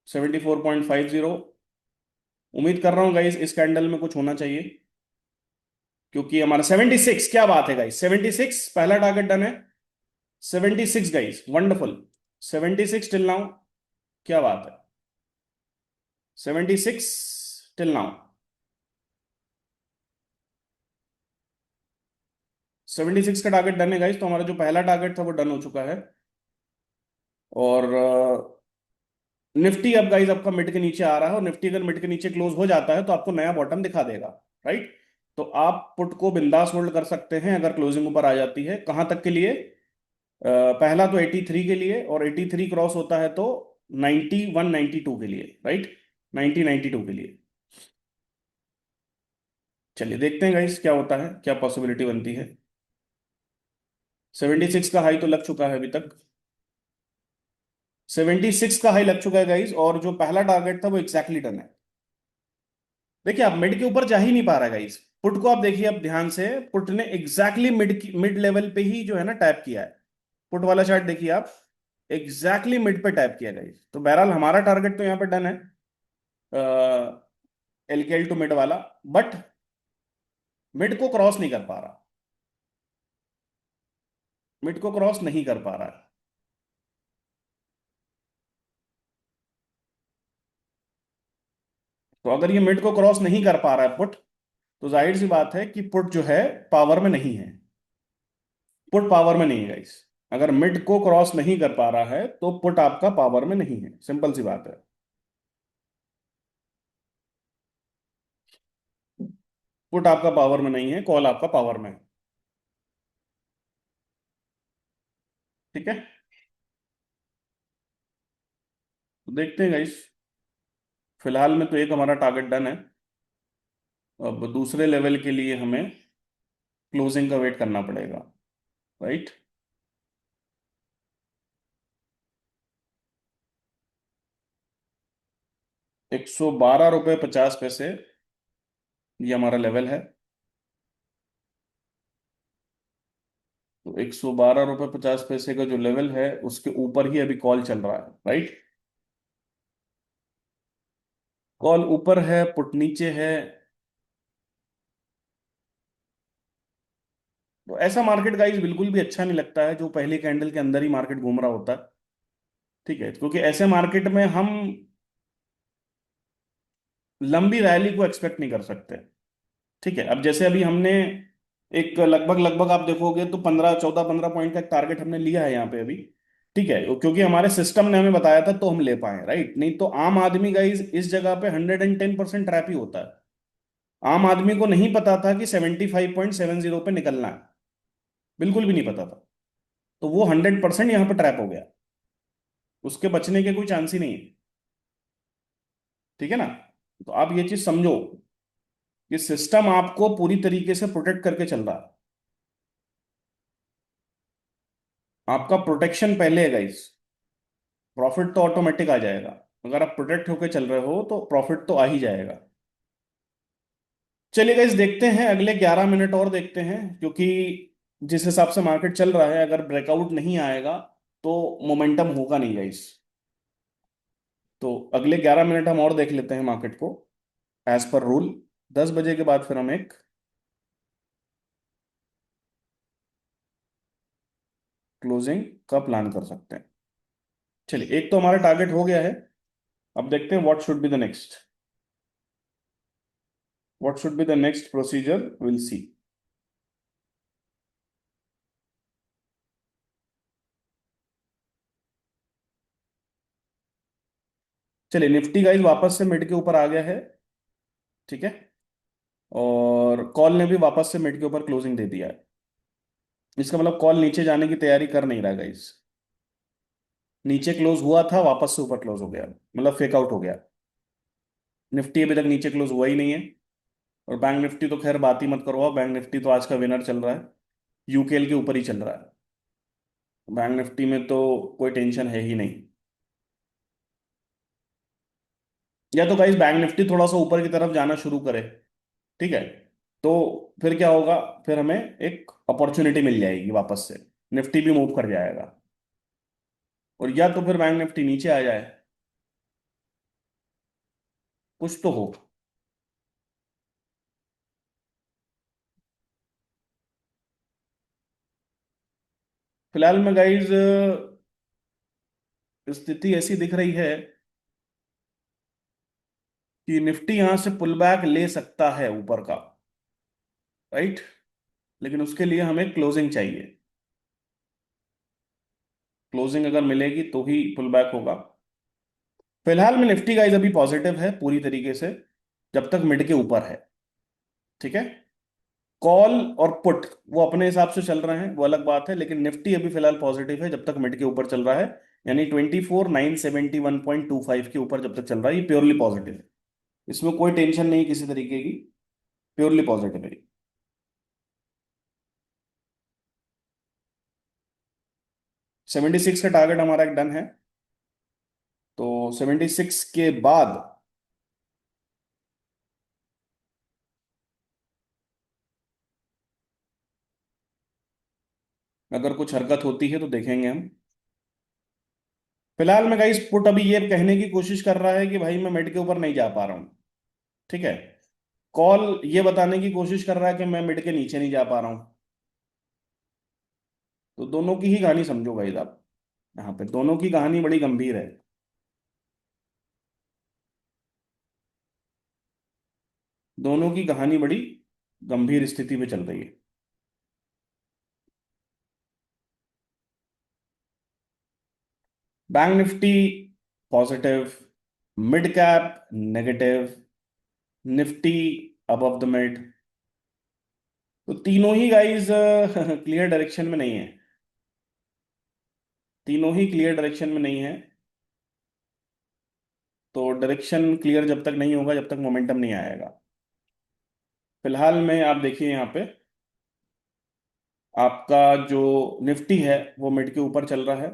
74.50। उम्मीद कर रहा हूँ गाइस इस कैंडल में कुछ होना चाहिए, क्योंकि हमारा 76, क्या बात है गाइस, 76 पहला टारगेट डन है। 76 गाइस, वंडरफुल। 76 टिल नाउ, क्या बात है। 76 टिल नाउ। 76 का टारगेट डन है गाइस, तो हमारा जो पहला टारगेट था वो डन हो चुका है। और निफ्टी अब गाइस आपका मिड के नीचे आ रहा है, और निफ्टी अगर मिड के नीचे क्लोज हो जाता है तो आपको नया बॉटम दिखा देगा, राइट। तो आप पुट को बिंदास होल्ड कर सकते हैं अगर क्लोजिंग ऊपर आ जाती है। कहां तक के लिए? पहला तो 83 के लिए, और 83 क्रॉस होता है तो 91 92 के लिए, राइट। 90 92 के लिए। चलिए देखते हैं गाइस क्या होता है, क्या पॉसिबिलिटी बनती है। 76 का हाई तो लग चुका है अभी तक। 76 का हाई लग चुका है गाइस, और जो पहला टारगेट था वो एग्जैक्टली डन है। देखिए आप मिड के ऊपर जा ही नहीं पा रहा गाइस। पुट को आप देखिए अब ध्यान से, पुट ने एग्जैक्टली मिड लेवल पे ही जो है ना टैप किया है। पुट वाला चार्ट देखिए आप, एग्जैक्टली मिड पे टैप किया गाइस। तो बहरहाल हमारा टारगेट तो यहाँ पे डन है, एलकेएल टू मिड वाला। बट मिड को क्रॉस नहीं कर पा रहा, मिड को क्रॉस नहीं कर पा रहा है। तो अगर ये मिड को क्रॉस नहीं कर पा रहा है पुट, तो जाहिर सी बात है कि पुट जो है पावर में नहीं है। पुट पावर में नहीं है गाइस। अगर मिड को क्रॉस नहीं कर पा रहा है तो पुट आपका पावर में नहीं है, सिंपल सी बात है। पुट आपका पावर में नहीं है, कॉल आपका पावर में है, ठीक है। तो देखते हैं गाइस, फिलहाल में तो एक हमारा टारगेट डन है। अब दूसरे लेवल के लिए हमें क्लोजिंग का वेट करना पड़ेगा, राइट। 112 रुपये 50 पैसे, ये हमारा लेवल है। तो 112 रुपये 50 पैसे का जो लेवल है उसके ऊपर ही अभी कॉल चल रहा है, राइट। कॉल ऊपर है, पुट नीचे है। तो ऐसा मार्केट गाइस बिल्कुल भी अच्छा नहीं लगता है जो पहली कैंडल के अंदर ही मार्केट घूम रहा होता है, ठीक है, क्योंकि ऐसे मार्केट में हम लंबी रैली को एक्सपेक्ट नहीं कर सकते। ठीक है, अब जैसे अभी हमने एक लगभग लगभग आप देखोगे तो 15 14 15 पॉइंट का एक टारगेट हमने लिया है यहाँ पे अभी। ठीक है, क्योंकि हमारे सिस्टम ने हमें बताया था तो हम ले पाए, राइट? नहीं तो आम आदमी का इस जगह पे 110% ट्रैप ही होता है। आम आदमी को नहीं पता था कि 75.70 पे निकलना है, बिल्कुल भी नहीं पता था। तो वो 100% यहाँ पे ट्रैप हो गया, उसके बचने के कोई चांस ही नहीं है। ठीक है ना? तो आप ये चीज समझो कि सिस्टम आपको पूरी तरीके से प्रोटेक्ट करके चल रहा है। आपका प्रोटेक्शन पहले है गाइस, प्रॉफिट तो ऑटोमेटिक आ जाएगा। अगर आप प्रोटेक्ट होके चल रहे हो तो प्रॉफिट तो आ ही जाएगा। चलिए गाइस, देखते हैं अगले 11 मिनट और देखते हैं, क्योंकि जिस हिसाब से मार्केट चल रहा है अगर ब्रेकआउट नहीं आएगा तो मोमेंटम होगा नहीं गाइस। तो अगले 11 मिनट हम और देख लेते हैं मार्केट को, एज पर रूल 10 बजे के बाद फिर हम एक क्लोजिंग का प्लान कर सकते हैं। चलिए, एक तो हमारा टारगेट हो गया है। अब देखते हैं what should be the next, what should be the next procedure, will see. चलिए, निफ्टी गाइस वापस से मिड के ऊपर आ गया है। ठीक है, और कॉल ने भी वापस से मिड के ऊपर क्लोजिंग दे दिया है। इसका मतलब कॉल नीचे जाने की तैयारी कर नहीं रहा गाइस। नीचे क्लोज हुआ था, वापस से ऊपर क्लोज हो गया, मतलब फेक आउट हो गया। निफ्टी अभी तक नीचे क्लोज हुआ ही नहीं है। और बैंक निफ्टी तो खैर बात ही मत करो, बैंक निफ्टी तो आज का विनर चल रहा है, यूकेएल के ऊपर ही चल रहा है। बैंक निफ्टी में तो कोई टेंशन है ही नहीं। या तो गाइस बैंक निफ्टी थोड़ा सा ऊपर की तरफ जाना शुरू करे, ठीक है, तो फिर क्या होगा, फिर हमें एक अपॉर्चुनिटी मिल जाएगी, वापस से निफ्टी भी मूव कर जाएगा। और या तो फिर बैंक निफ्टी नीचे आ जाए, कुछ तो हो। फिलहाल में गाइज स्थिति ऐसी दिख रही है कि निफ्टी यहां से पुल बैक ले सकता है ऊपर का, राइट? लेकिन उसके लिए हमें क्लोजिंग चाहिए। क्लोजिंग अगर मिलेगी तो ही पुल बैक होगा। फिलहाल में निफ्टी गाइज अभी पॉजिटिव है पूरी तरीके से, जब तक मिड के ऊपर है। ठीक है, कॉल और पुट वो अपने हिसाब से चल रहे हैं, वो अलग बात है, लेकिन निफ्टी अभी फिलहाल पॉजिटिव है जब तक मिड के ऊपर चल रहा है। यानी 24,971.25 के ऊपर जब तक चल रहा है, ये प्योरली पॉजिटिव है। इसमें कोई टेंशन नहीं किसी तरीके की, प्योरली पॉजिटिव है। 76 का टारगेट हमारा एक डन है। तो 76 के बाद अगर कुछ हरकत होती है तो देखेंगे हम। फिलहाल मैं गाइस पुट अभी ये कहने की कोशिश कर रहा है कि भाई मैं मिड के ऊपर नहीं जा पा रहा हूँ। ठीक है, कॉल ये बताने की कोशिश कर रहा है कि मैं मिड के नीचे नहीं जा पा रहा हूँ। तो दोनों की ही कहानी समझो गाइस आप, यहाँ पे दोनों की कहानी बड़ी गंभीर है। दोनों की कहानी बड़ी गंभीर स्थिति में चल रही है। Bank Nifty positive, mid cap negative, Nifty above the mid. तो तीनों ही गाइस क्लियर डायरेक्शन में नहीं है, तीनों ही क्लियर डायरेक्शन में नहीं है। तो डायरेक्शन क्लियर जब तक नहीं होगा, जब तक मोमेंटम नहीं आएगा। फिलहाल में आप देखिए यहाँ पे आपका जो निफ्टी है वो मिड के ऊपर चल रहा है,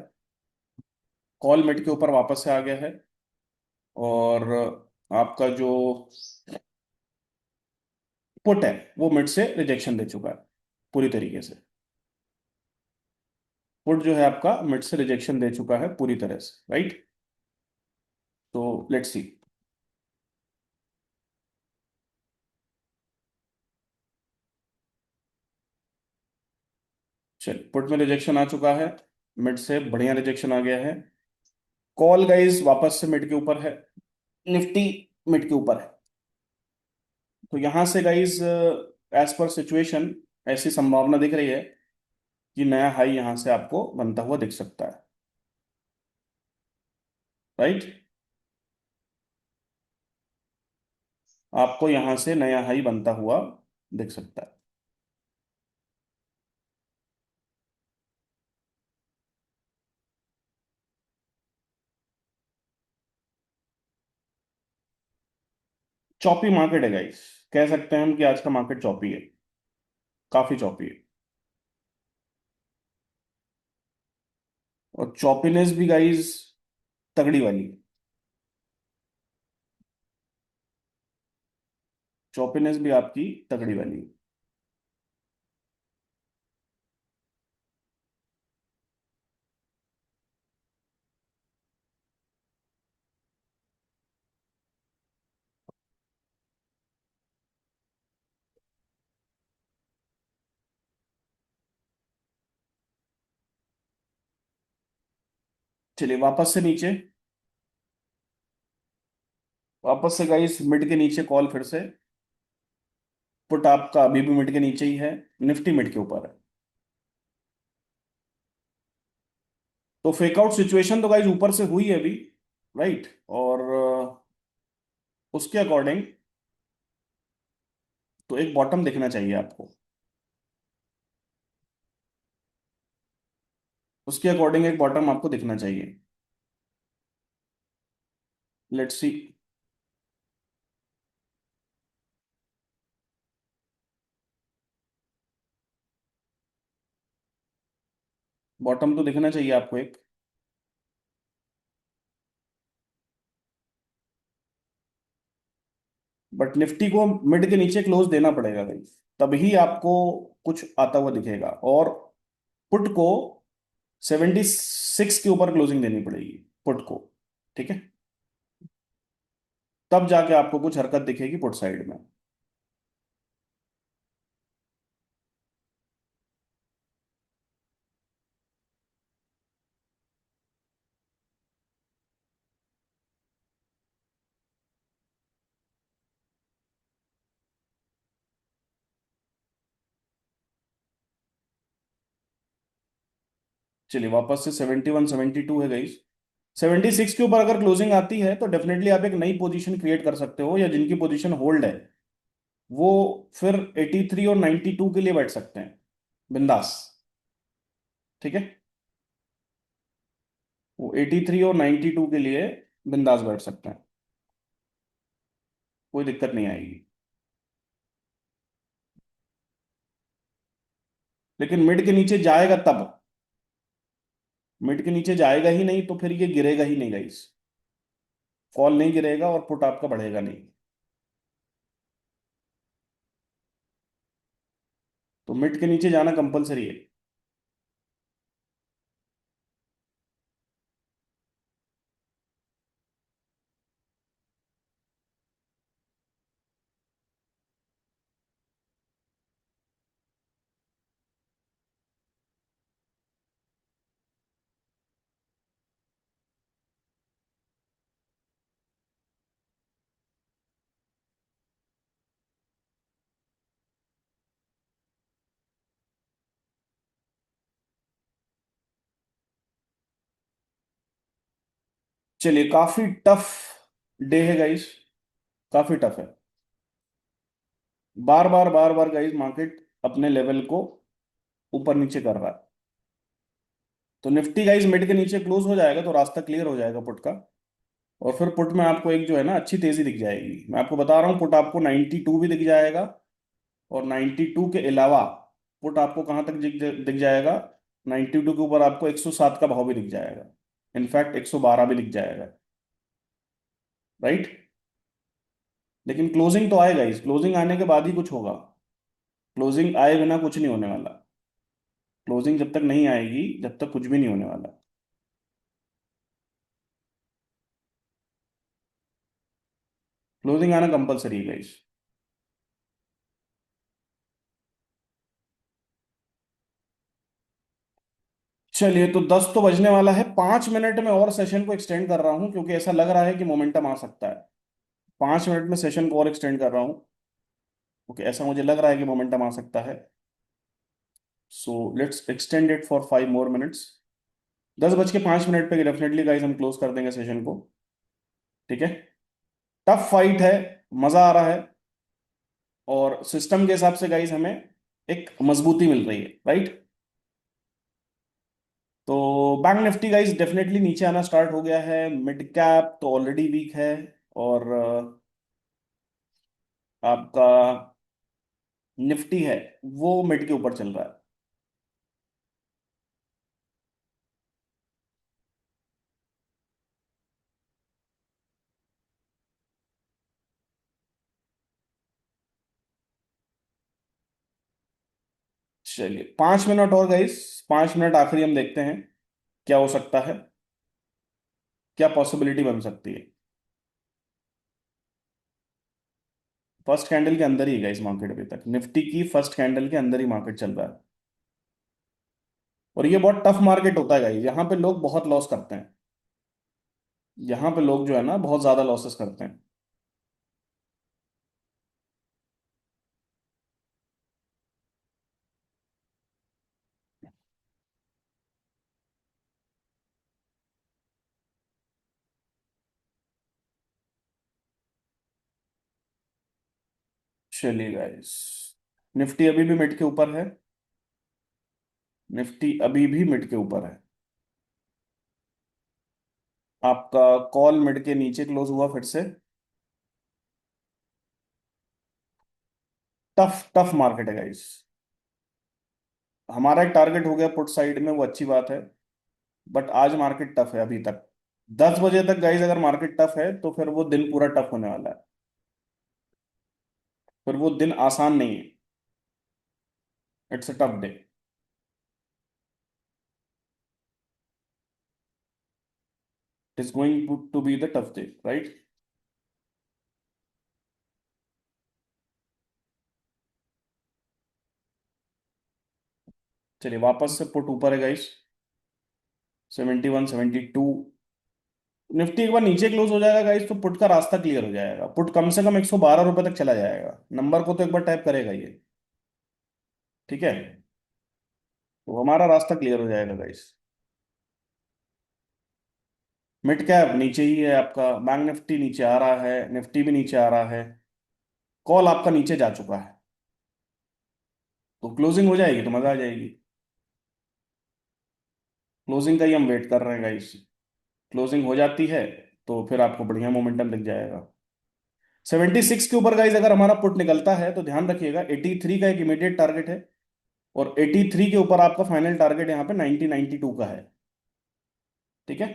कॉल मिड के ऊपर वापस से आ गया है। और आपका जो पुट है वो मिड से रिजेक्शन दे चुका है पूरी तरीके से। पुट जो है आपका मिड से रिजेक्शन दे चुका है पूरी तरह से, राइट? तो लेट्स सी। चल, पुट में रिजेक्शन आ चुका है, मिड से बढ़िया रिजेक्शन आ गया है। कॉल गाइस वापस से मिड के ऊपर है, निफ्टी मिड के ऊपर है। तो यहां से गाइस एज पर सिचुएशन ऐसी संभावना दिख रही है कि नया हाई यहां से आपको बनता हुआ दिख सकता है। राइट, आपको यहां से नया हाई बनता हुआ दिख सकता है। चॉपी मार्केट है गाइस, कह सकते हैं हम कि आज का मार्केट चॉपी है, काफी चॉपी है। और चॉपीनेस भी गाइस तगड़ी वाली है। चॉपीनेस भी आपकी तगड़ी वाली है। चलिए वापस से नीचे, वापस से गाइस मिड के नीचे कॉल फिर से। पुट आपका अभी भी मिड के नीचे ही है, निफ्टी मिड के ऊपर है। तो फेकआउट सिचुएशन तो गाइस ऊपर से हुई है अभी। राइट, और उसके अकॉर्डिंग तो एक बॉटम देखना चाहिए आपको। उसके अकॉर्डिंग एक बॉटम आपको दिखना चाहिए। Let's see. बॉटम तो दिखना चाहिए आपको एक। बट निफ्टी को मिड के नीचे क्लोज देना पड़ेगा गाइस, तभी आपको कुछ आता हुआ दिखेगा। और पुट को 76 के ऊपर क्लोजिंग देनी पड़ेगी पुट को। ठीक है, तब जाके आपको कुछ हरकत दिखेगी पुट साइड में। चलिए वापस से 71 72 है गई। 76 के ऊपर अगर क्लोजिंग आती है तो डेफिनेटली आप एक नई पोजीशन क्रिएट कर सकते हो, या जिनकी पोजीशन होल्ड है वो फिर 83 और 92 के लिए बैठ सकते हैं बिंदास। ठीक है, वो 83 और 92 के लिए बिंदास बैठ सकते हैं, कोई दिक्कत नहीं आएगी। लेकिन मिड के नीचे जाएगा तब, मिड के नीचे जाएगा ही नहीं तो फिर ये गिरेगा ही नहीं गाइस। कॉल नहीं गिरेगा और पुट आपका बढ़ेगा नहीं। तो मिड के नीचे जाना कंपलसरी है। चलिए काफी टफ डे है गाइस, काफी टफ है। बार बार गाइस मार्केट अपने लेवल को ऊपर नीचे कर रहा है। तो निफ्टी गाइस मिड के नीचे क्लोज हो जाएगा तो रास्ता क्लियर हो जाएगा पुट का। और फिर पुट में आपको एक जो है ना अच्छी तेजी दिख जाएगी। मैं आपको बता रहा हूँ पुट आपको 92 भी दिख जाएगा। और 92 के अलावा पुट आपको कहाँ तक दिख दिख जाएगा, 92 के ऊपर आपको 107 का भाव भी दिख जाएगा। इनफैक्ट 112 भी दिख जाएगा। राइट, लेकिन क्लोजिंग तो आएगा, इस क्लोजिंग आने के बाद ही कुछ होगा। क्लोजिंग आए बिना कुछ नहीं होने वाला। क्लोजिंग जब तक नहीं आएगी जब तक कुछ भी नहीं होने वाला। क्लोजिंग आना कंपलसरी है गाइस। चलिए, तो 10 तो बजने वाला है। 5 मिनट में और सेशन को एक्सटेंड कर रहा हूँ क्योंकि ऐसा लग रहा है कि मोमेंटम आ सकता है। 5 मिनट में सेशन को और एक्सटेंड कर रहा हूँ क्योंकि ऐसा मुझे लग रहा है कि मोमेंटम आ सकता है। So let's extend it for 5 more minutes. 10:05 पे डेफिनेटली गाइस हम क्लोज कर देंगे सेशन को। ठीक है। टफ फाइट है। मजा आ रहा है। और सिस्टम के हिसाब से गाइस हमें एक मजबूती मिल रही है, राइट। तो बैंक निफ्टी गाइस डेफिनेटली नीचे आना स्टार्ट हो गया है। मिड कैप तो ऑलरेडी वीक है। और आपका निफ्टी है वो मिड के ऊपर चल रहा है। चलिए, 5 मिनट और गाइस। 5 मिनट आखिरी हम देखते हैं क्या हो सकता है, क्या पॉसिबिलिटी बन सकती है। फर्स्ट कैंडल के अंदर ही है गाइस मार्केट अभी तक। निफ्टी की फर्स्ट कैंडल के अंदर ही मार्केट चल रहा है। और ये बहुत टफ मार्केट होता है गाइस, यहाँ पे लोग बहुत लॉस करते हैं। यहाँ पे लोग जो है ना बहुत ज्यादा लॉसेस करते हैं। चलिए गाइस, निफ्टी अभी भी मिड के ऊपर है। निफ्टी अभी भी मिड के ऊपर है। आपका कॉल मिड के नीचे क्लोज हुआ फिर से। टफ टफ मार्केट है गाइस। हमारा एक टारगेट हो गया पुट साइड में, वो अच्छी बात है। बट आज मार्केट टफ है अभी तक। 10 बजे तक गाइस अगर मार्केट टफ है तो फिर वो दिन पूरा टफ होने वाला है। फिर वो दिन आसान नहीं है। It's a tough day. It is going to be the tough day, right. चलिए, वापस से पुट ऊपर है गाइस। 71, 72। निफ्टी एक बार नीचे क्लोज हो जाएगा गाइस तो पुट का रास्ता क्लियर हो जाएगा। पुट कम से कम 112 रुपए तक चला जाएगा। नंबर को तो एक बार टाइप करेगा ये। ठीक है। तो हमारा रास्ता क्लियर हो जाएगा गाइस। मिड कैप नीचे ही है आपका। बैंक निफ्टी नीचे आ रहा है, निफ्टी भी नीचे आ रहा है। कॉल आपका नीचे जा चुका है। तो क्लोजिंग हो जाएगी तो मजा आ जाएगी। क्लोजिंग का ही हम वेट कर रहे हैं गाइस। क्लोजिंग हो जाती है तो फिर आपको बढ़िया मोमेंटम दिख जाएगा। 76 के ऊपर गाइस अगर हमारा पुट निकलता है तो ध्यान रखिएगा 83 का एक इमीडिएट टारगेट है। और 83 के ऊपर आपका फाइनल टारगेट यहाँ पे 90, 92 का है। ठीक है।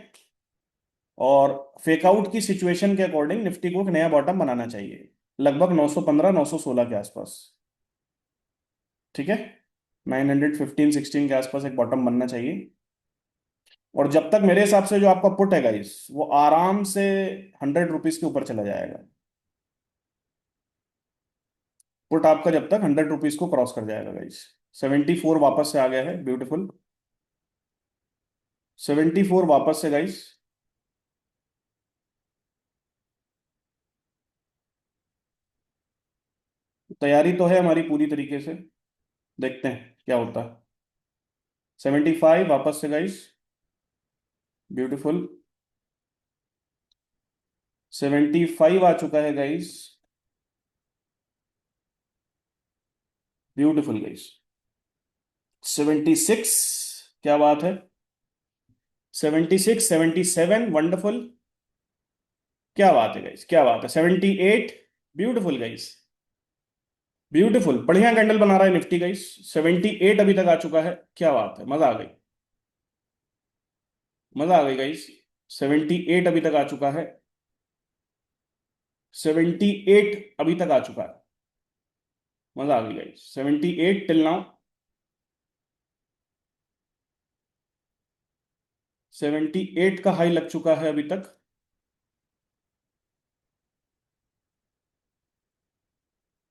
और फेकआउट की सिचुएशन के अकॉर्डिंग निफ्टी को एक नया बॉटम बनाना चाहिए, लगभग 915, 916 के आसपास। ठीक है। 915, 16 के आसपास एक बॉटम बनना चाहिए। और जब तक मेरे हिसाब से जो आपका पुट है गाइस वो आराम से 100 रुपीज के ऊपर चला जाएगा। पुट आपका जब तक 100 रुपीज को क्रॉस कर जाएगा गाइस। 74 वापस से आ गया है, ब्यूटीफुल। 74 वापस से गाइस। तैयारी तो है हमारी पूरी तरीके से। देखते हैं क्या होता है। 75 वापस से गाइस। ब्यूटीफुल। 75 आ चुका है गाइस। Beautiful guys. 76। क्या बात है। 76, 77 वंडरफुल। क्या बात है गाइस, क्या बात है। 78। Beautiful guys. ब्यूटीफुल, बढ़िया कैंडल बना रहा है निफ्टी गाइस। 78 अभी तक आ चुका है। क्या बात है, मजा आ गई। मजा आ गई गाइस। 78 अभी तक आ चुका है। 78 अभी तक आ चुका है। मजा आ गई गाइस। 78 till now. 78 का हाई लग चुका है अभी तक।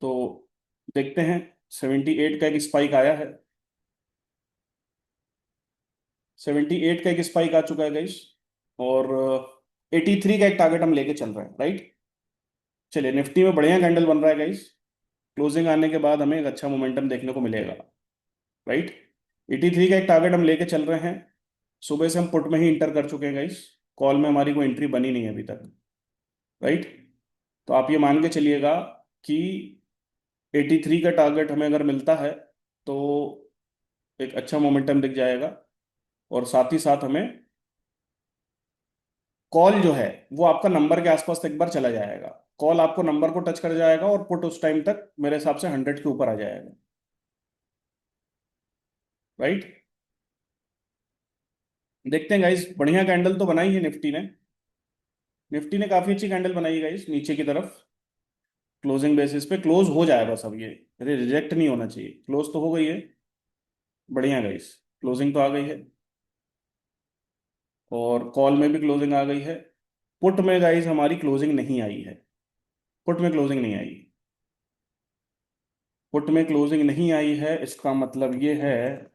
तो देखते हैं। 78 का एक स्पाइक आया है। 78 का एक स्पाइक आ चुका है गाइस, और 83 का एक टारगेट हम लेके चल रहे हैं, राइट। चलिए, निफ्टी में बढ़िया कैंडल बन रहा है गाइस। क्लोजिंग आने के बाद हमें एक अच्छा मोमेंटम देखने को मिलेगा, राइट। 83 का एक टारगेट हम लेके चल रहे हैं। सुबह से हम पुट में ही इंटर कर चुके हैं गाइस, कॉल में हमारी कोई एंट्री बनी नहीं है अभी तक, राइट। तो आप ये मान के चलिएगा कि 83 का टारगेट हमें अगर मिलता है तो एक अच्छा मोमेंटम दिख जाएगा, और साथ ही साथ हमें कॉल जो है वो आपका नंबर के आसपास तक एक बार चला जाएगा। कॉल आपको नंबर को टच कर जाएगा, और पुट उस टाइम तक मेरे हिसाब से 100 के ऊपर आ जाएगा, राइट। देखते हैं गाइस, बढ़िया कैंडल तो बनाई है निफ्टी ने। निफ्टी ने काफी अच्छी कैंडल बनाई है गाइस, नीचे की तरफ क्लोजिंग बेसिस पे क्लोज हो जाए बस। अब ये रिजेक्ट नहीं होना चाहिए, क्लोज तो हो गई है। बढ़िया गाइस, क्लोजिंग तो आ गई है, और कॉल में भी क्लोजिंग आ गई है। पुट में गाइस हमारी क्लोजिंग नहीं आई है, पुट में क्लोजिंग नहीं आई। पुट में क्लोजिंग नहीं आई है, इसका मतलब ये है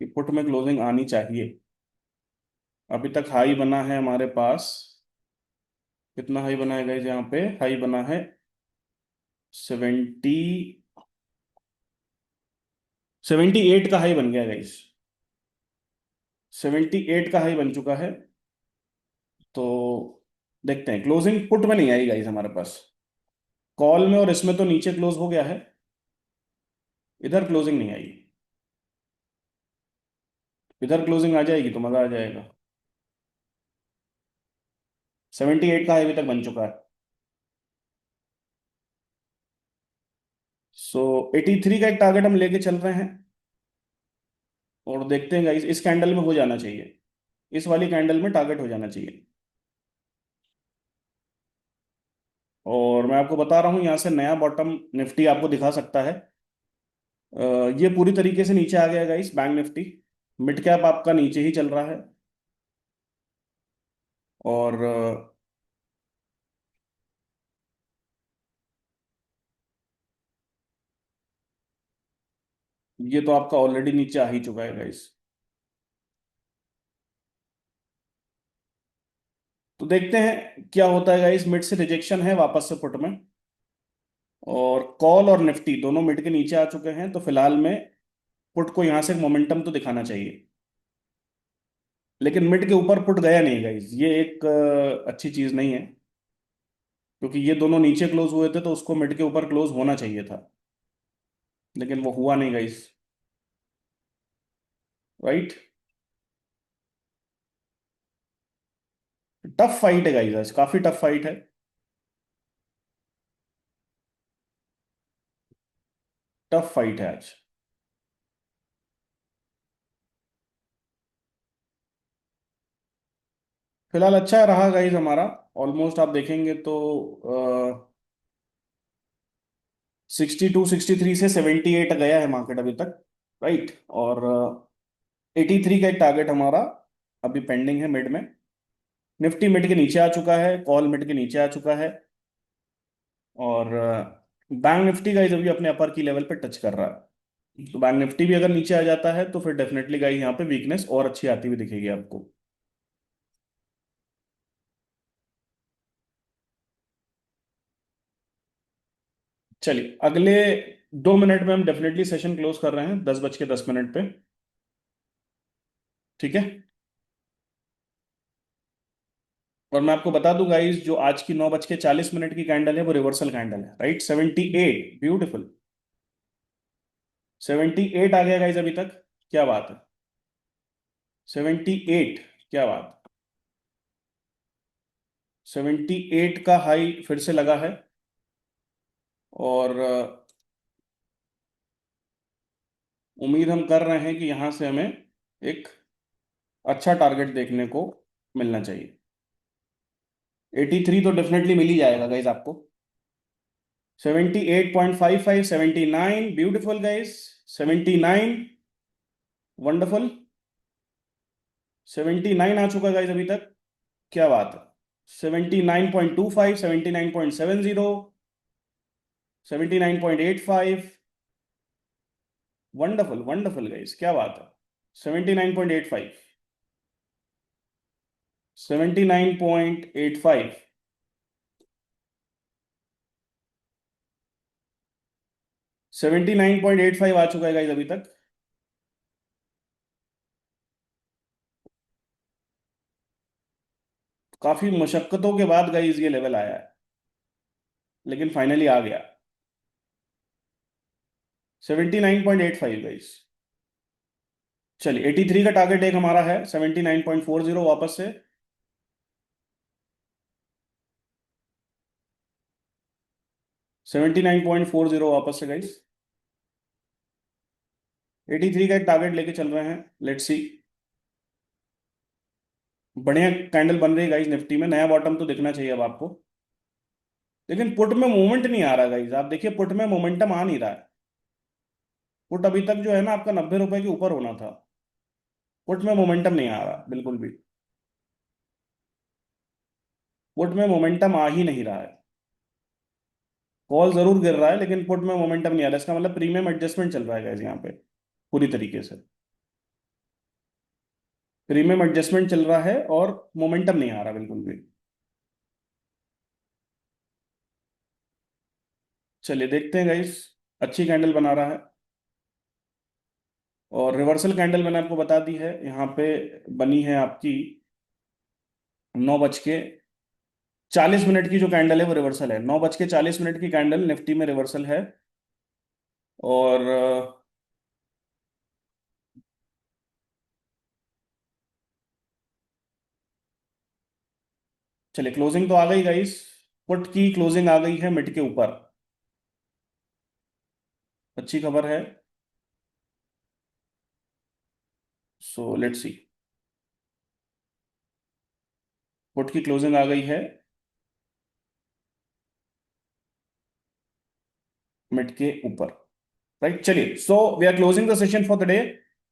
कि पुट में क्लोजिंग आनी चाहिए। अभी तक हाई बना है हमारे पास, कितना हाई बना है गाइस, यहाँ पे हाई बना है 78 का हाई बन गया गाइस। 78 का हाई बन चुका है। तो देखते हैं, क्लोजिंग पुट में नहीं आई गाइस हमारे पास। कॉल में और इसमें तो नीचे क्लोज हो गया है, इधर क्लोजिंग नहीं आई। इधर क्लोजिंग आ जाएगी तो मजा आ जाएगा। 78 का हाई अभी तक बन चुका है। सो 83 का एक टारगेट हम लेके चल रहे हैं, और देखते हैं गाइस, इस कैंडल में हो जाना चाहिए, इस वाली कैंडल में टारगेट हो जाना चाहिए। और मैं आपको बता रहा हूँ, यहाँ से नया बॉटम निफ्टी आपको दिखा सकता है। अ, ये पूरी तरीके से नीचे आ गया guys bank Nifty. Mid cap आपका नीचे ही चल रहा है, और ये तो आपका ऑलरेडी नीचे आ ही चुका है गाइस। तो देखते हैं क्या होता है गाइस, मिड से रिजेक्शन है वापस से पुट में, और कॉल और निफ्टी दोनों मिड के नीचे आ चुके हैं। तो फिलहाल में पुट को यहाँ से मोमेंटम तो दिखाना चाहिए, लेकिन मिड के ऊपर पुट गया नहीं गाइस, ये एक अच्छी चीज नहीं है, क्योंकि ये दोनों नीचे क्लोज हुए थे तो उसको मिड के ऊपर क्लोज होना चाहिए था, लेकिन वो हुआ नहीं गाइस, राइट। टफ फाइट है गाइस, आज काफी टफ फाइट है। टफ फाइट है आज। फिलहाल अच्छा रहा गाइस हमारा। ऑलमोस्ट आप देखेंगे तो 62 63 से 78 गया है मार्केट अभी तक, राइट। और 83 का एक टारगेट हमारा अभी पेंडिंग है मिड में। निफ्टी मिड के नीचे आ चुका है, कॉल मिड के नीचे आ चुका है, और बैंक निफ्टी गाइस अभी अपने अपर की लेवल पे टच कर रहा है। तो बैंक निफ्टी भी अगर नीचे आ जाता है तो फिर डेफिनेटली गाइस यहाँ पे वीकनेस और अच्छी आती हुई दिखेगी आपको। चलिए, अगले 2 मिनट में हम डेफिनेटली सेशन क्लोज कर रहे हैं, 10 बज के 10 मिनट पे, ठीक है। और मैं आपको बता दूं गाइस, जो आज की 9 बज के 40 मिनट की कैंडल है वो रिवर्सल कैंडल है, राइट। 78, ब्यूटीफुल। 78 आ गया गाइस अभी तक, क्या बात है। 78, क्या बात। 78 का हाई फिर से लगा है, और उम्मीद हम कर रहे हैं कि यहां से हमें एक अच्छा टारगेट देखने को मिलना चाहिए। 83 तो डेफिनेटली मिल ही जाएगा गाइज आपको। 78.55, 79, ब्यूटिफुल गाइज। 79, वंडरफुल। 79 आ चुका गाइज अभी तक, क्या बात है। 79.25, 79.70, 79.85, वंडरफुल वंडरफुल गाइज, क्या बात है। 79.85, 79.85, 79.85 आ चुका है गाइस अभी तक। काफी मशक्कतों के बाद गाइस ये लेवल आया है, लेकिन फाइनली आ गया। 79.85 गाइस। चलिए 83 का टारगेट एक हमारा है, 79.40 वापस से। 79.40 वापस से गाइस। 83 का एक टारगेट लेके चल रहे हैं, लेट्स सी। बढ़िया कैंडल बन रही है गाइस निफ्टी में, नया बॉटम तो दिखना चाहिए अब आपको। लेकिन पुट में मूवमेंट नहीं आ रहा गाइस, आप देखिए पुट में मोमेंटम आ नहीं रहा है। पुट अभी तक जो है ना आपका 90 रुपए के ऊपर होना था। पुट में मोमेंटम नहीं आ रहा बिल्कुल भी। पुट में मोमेंटम आ ही नहीं रहा है। कॉल जरूर गिर रहा है लेकिन पुट में मोमेंटम नहीं आ रहा, इसका मतलब प्रीमियम एडजस्टमेंट चल रहा है गाइस यहाँ पे पूरी तरीके से। प्रीमियम एडजस्टमेंट चल रहा है और मोमेंटम नहीं आ रहा बिल्कुल भी। चलिए देखते हैं गाइस। अच्छी कैंडल बना रहा है, और रिवर्सल कैंडल मैंने आपको बता दी है यहाँ पे। बनी है आपकी 9:40 की जो कैंडल है वो रिवर्सल है। 9:40 की कैंडल निफ्टी में रिवर्सल है। और चलिए क्लोजिंग तो आ गई गाइस। पुट की क्लोजिंग आ गई है मिड के ऊपर। अच्छी खबर है। So let's see. पुट की क्लोजिंग आ गई है मिड के ऊपर। राइट, चलिए so we are closing the session for the day.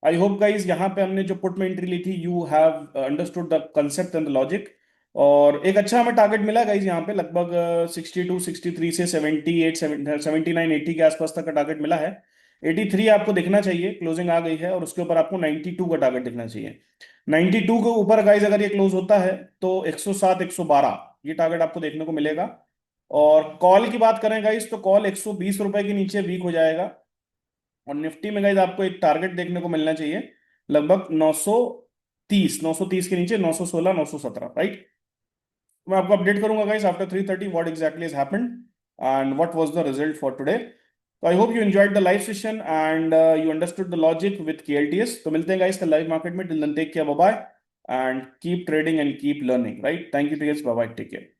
I hope guys यहाँ पे हमने जो पुट में एंट्री ली थी, you have understood the concept and the logic. और एक अच्छा हमें टारगेट मिला गाइज यहाँ पे, लगभग 62 63 से 78 79 80 के आसपास तक का टारगेट मिला है। 83 आपको दिखना चाहिए, क्लोजिंग आ गई है, और उसके ऊपर आपको 92 का टारगेट दिखना चाहिए। 92 के ऊपर गाइज अगर ये क्लोज होता है तो 107 112 ये टारगेट आपको देखने को मिलेगा। और कॉल की बात करें गाइस तो कॉल 120 रुपए के नीचे वीक हो जाएगा। और निफ्टी में गाइस आपको एक टारगेट देखने को मिलना चाहिए, लगभग 930 के नीचे 916 917, राइट। मैं आपको अपडेट करूंगा guys after 3:30 what exactly has happened and what was the result for today. तो I hope you enjoyed the live session and you understood the logic with KLTS। तो मिलते हैं गाइस कल लाइव मार्केट में। Till then take care, bye bye, and keep trading and keep learning, right. Thank you guys, bye bye, take care.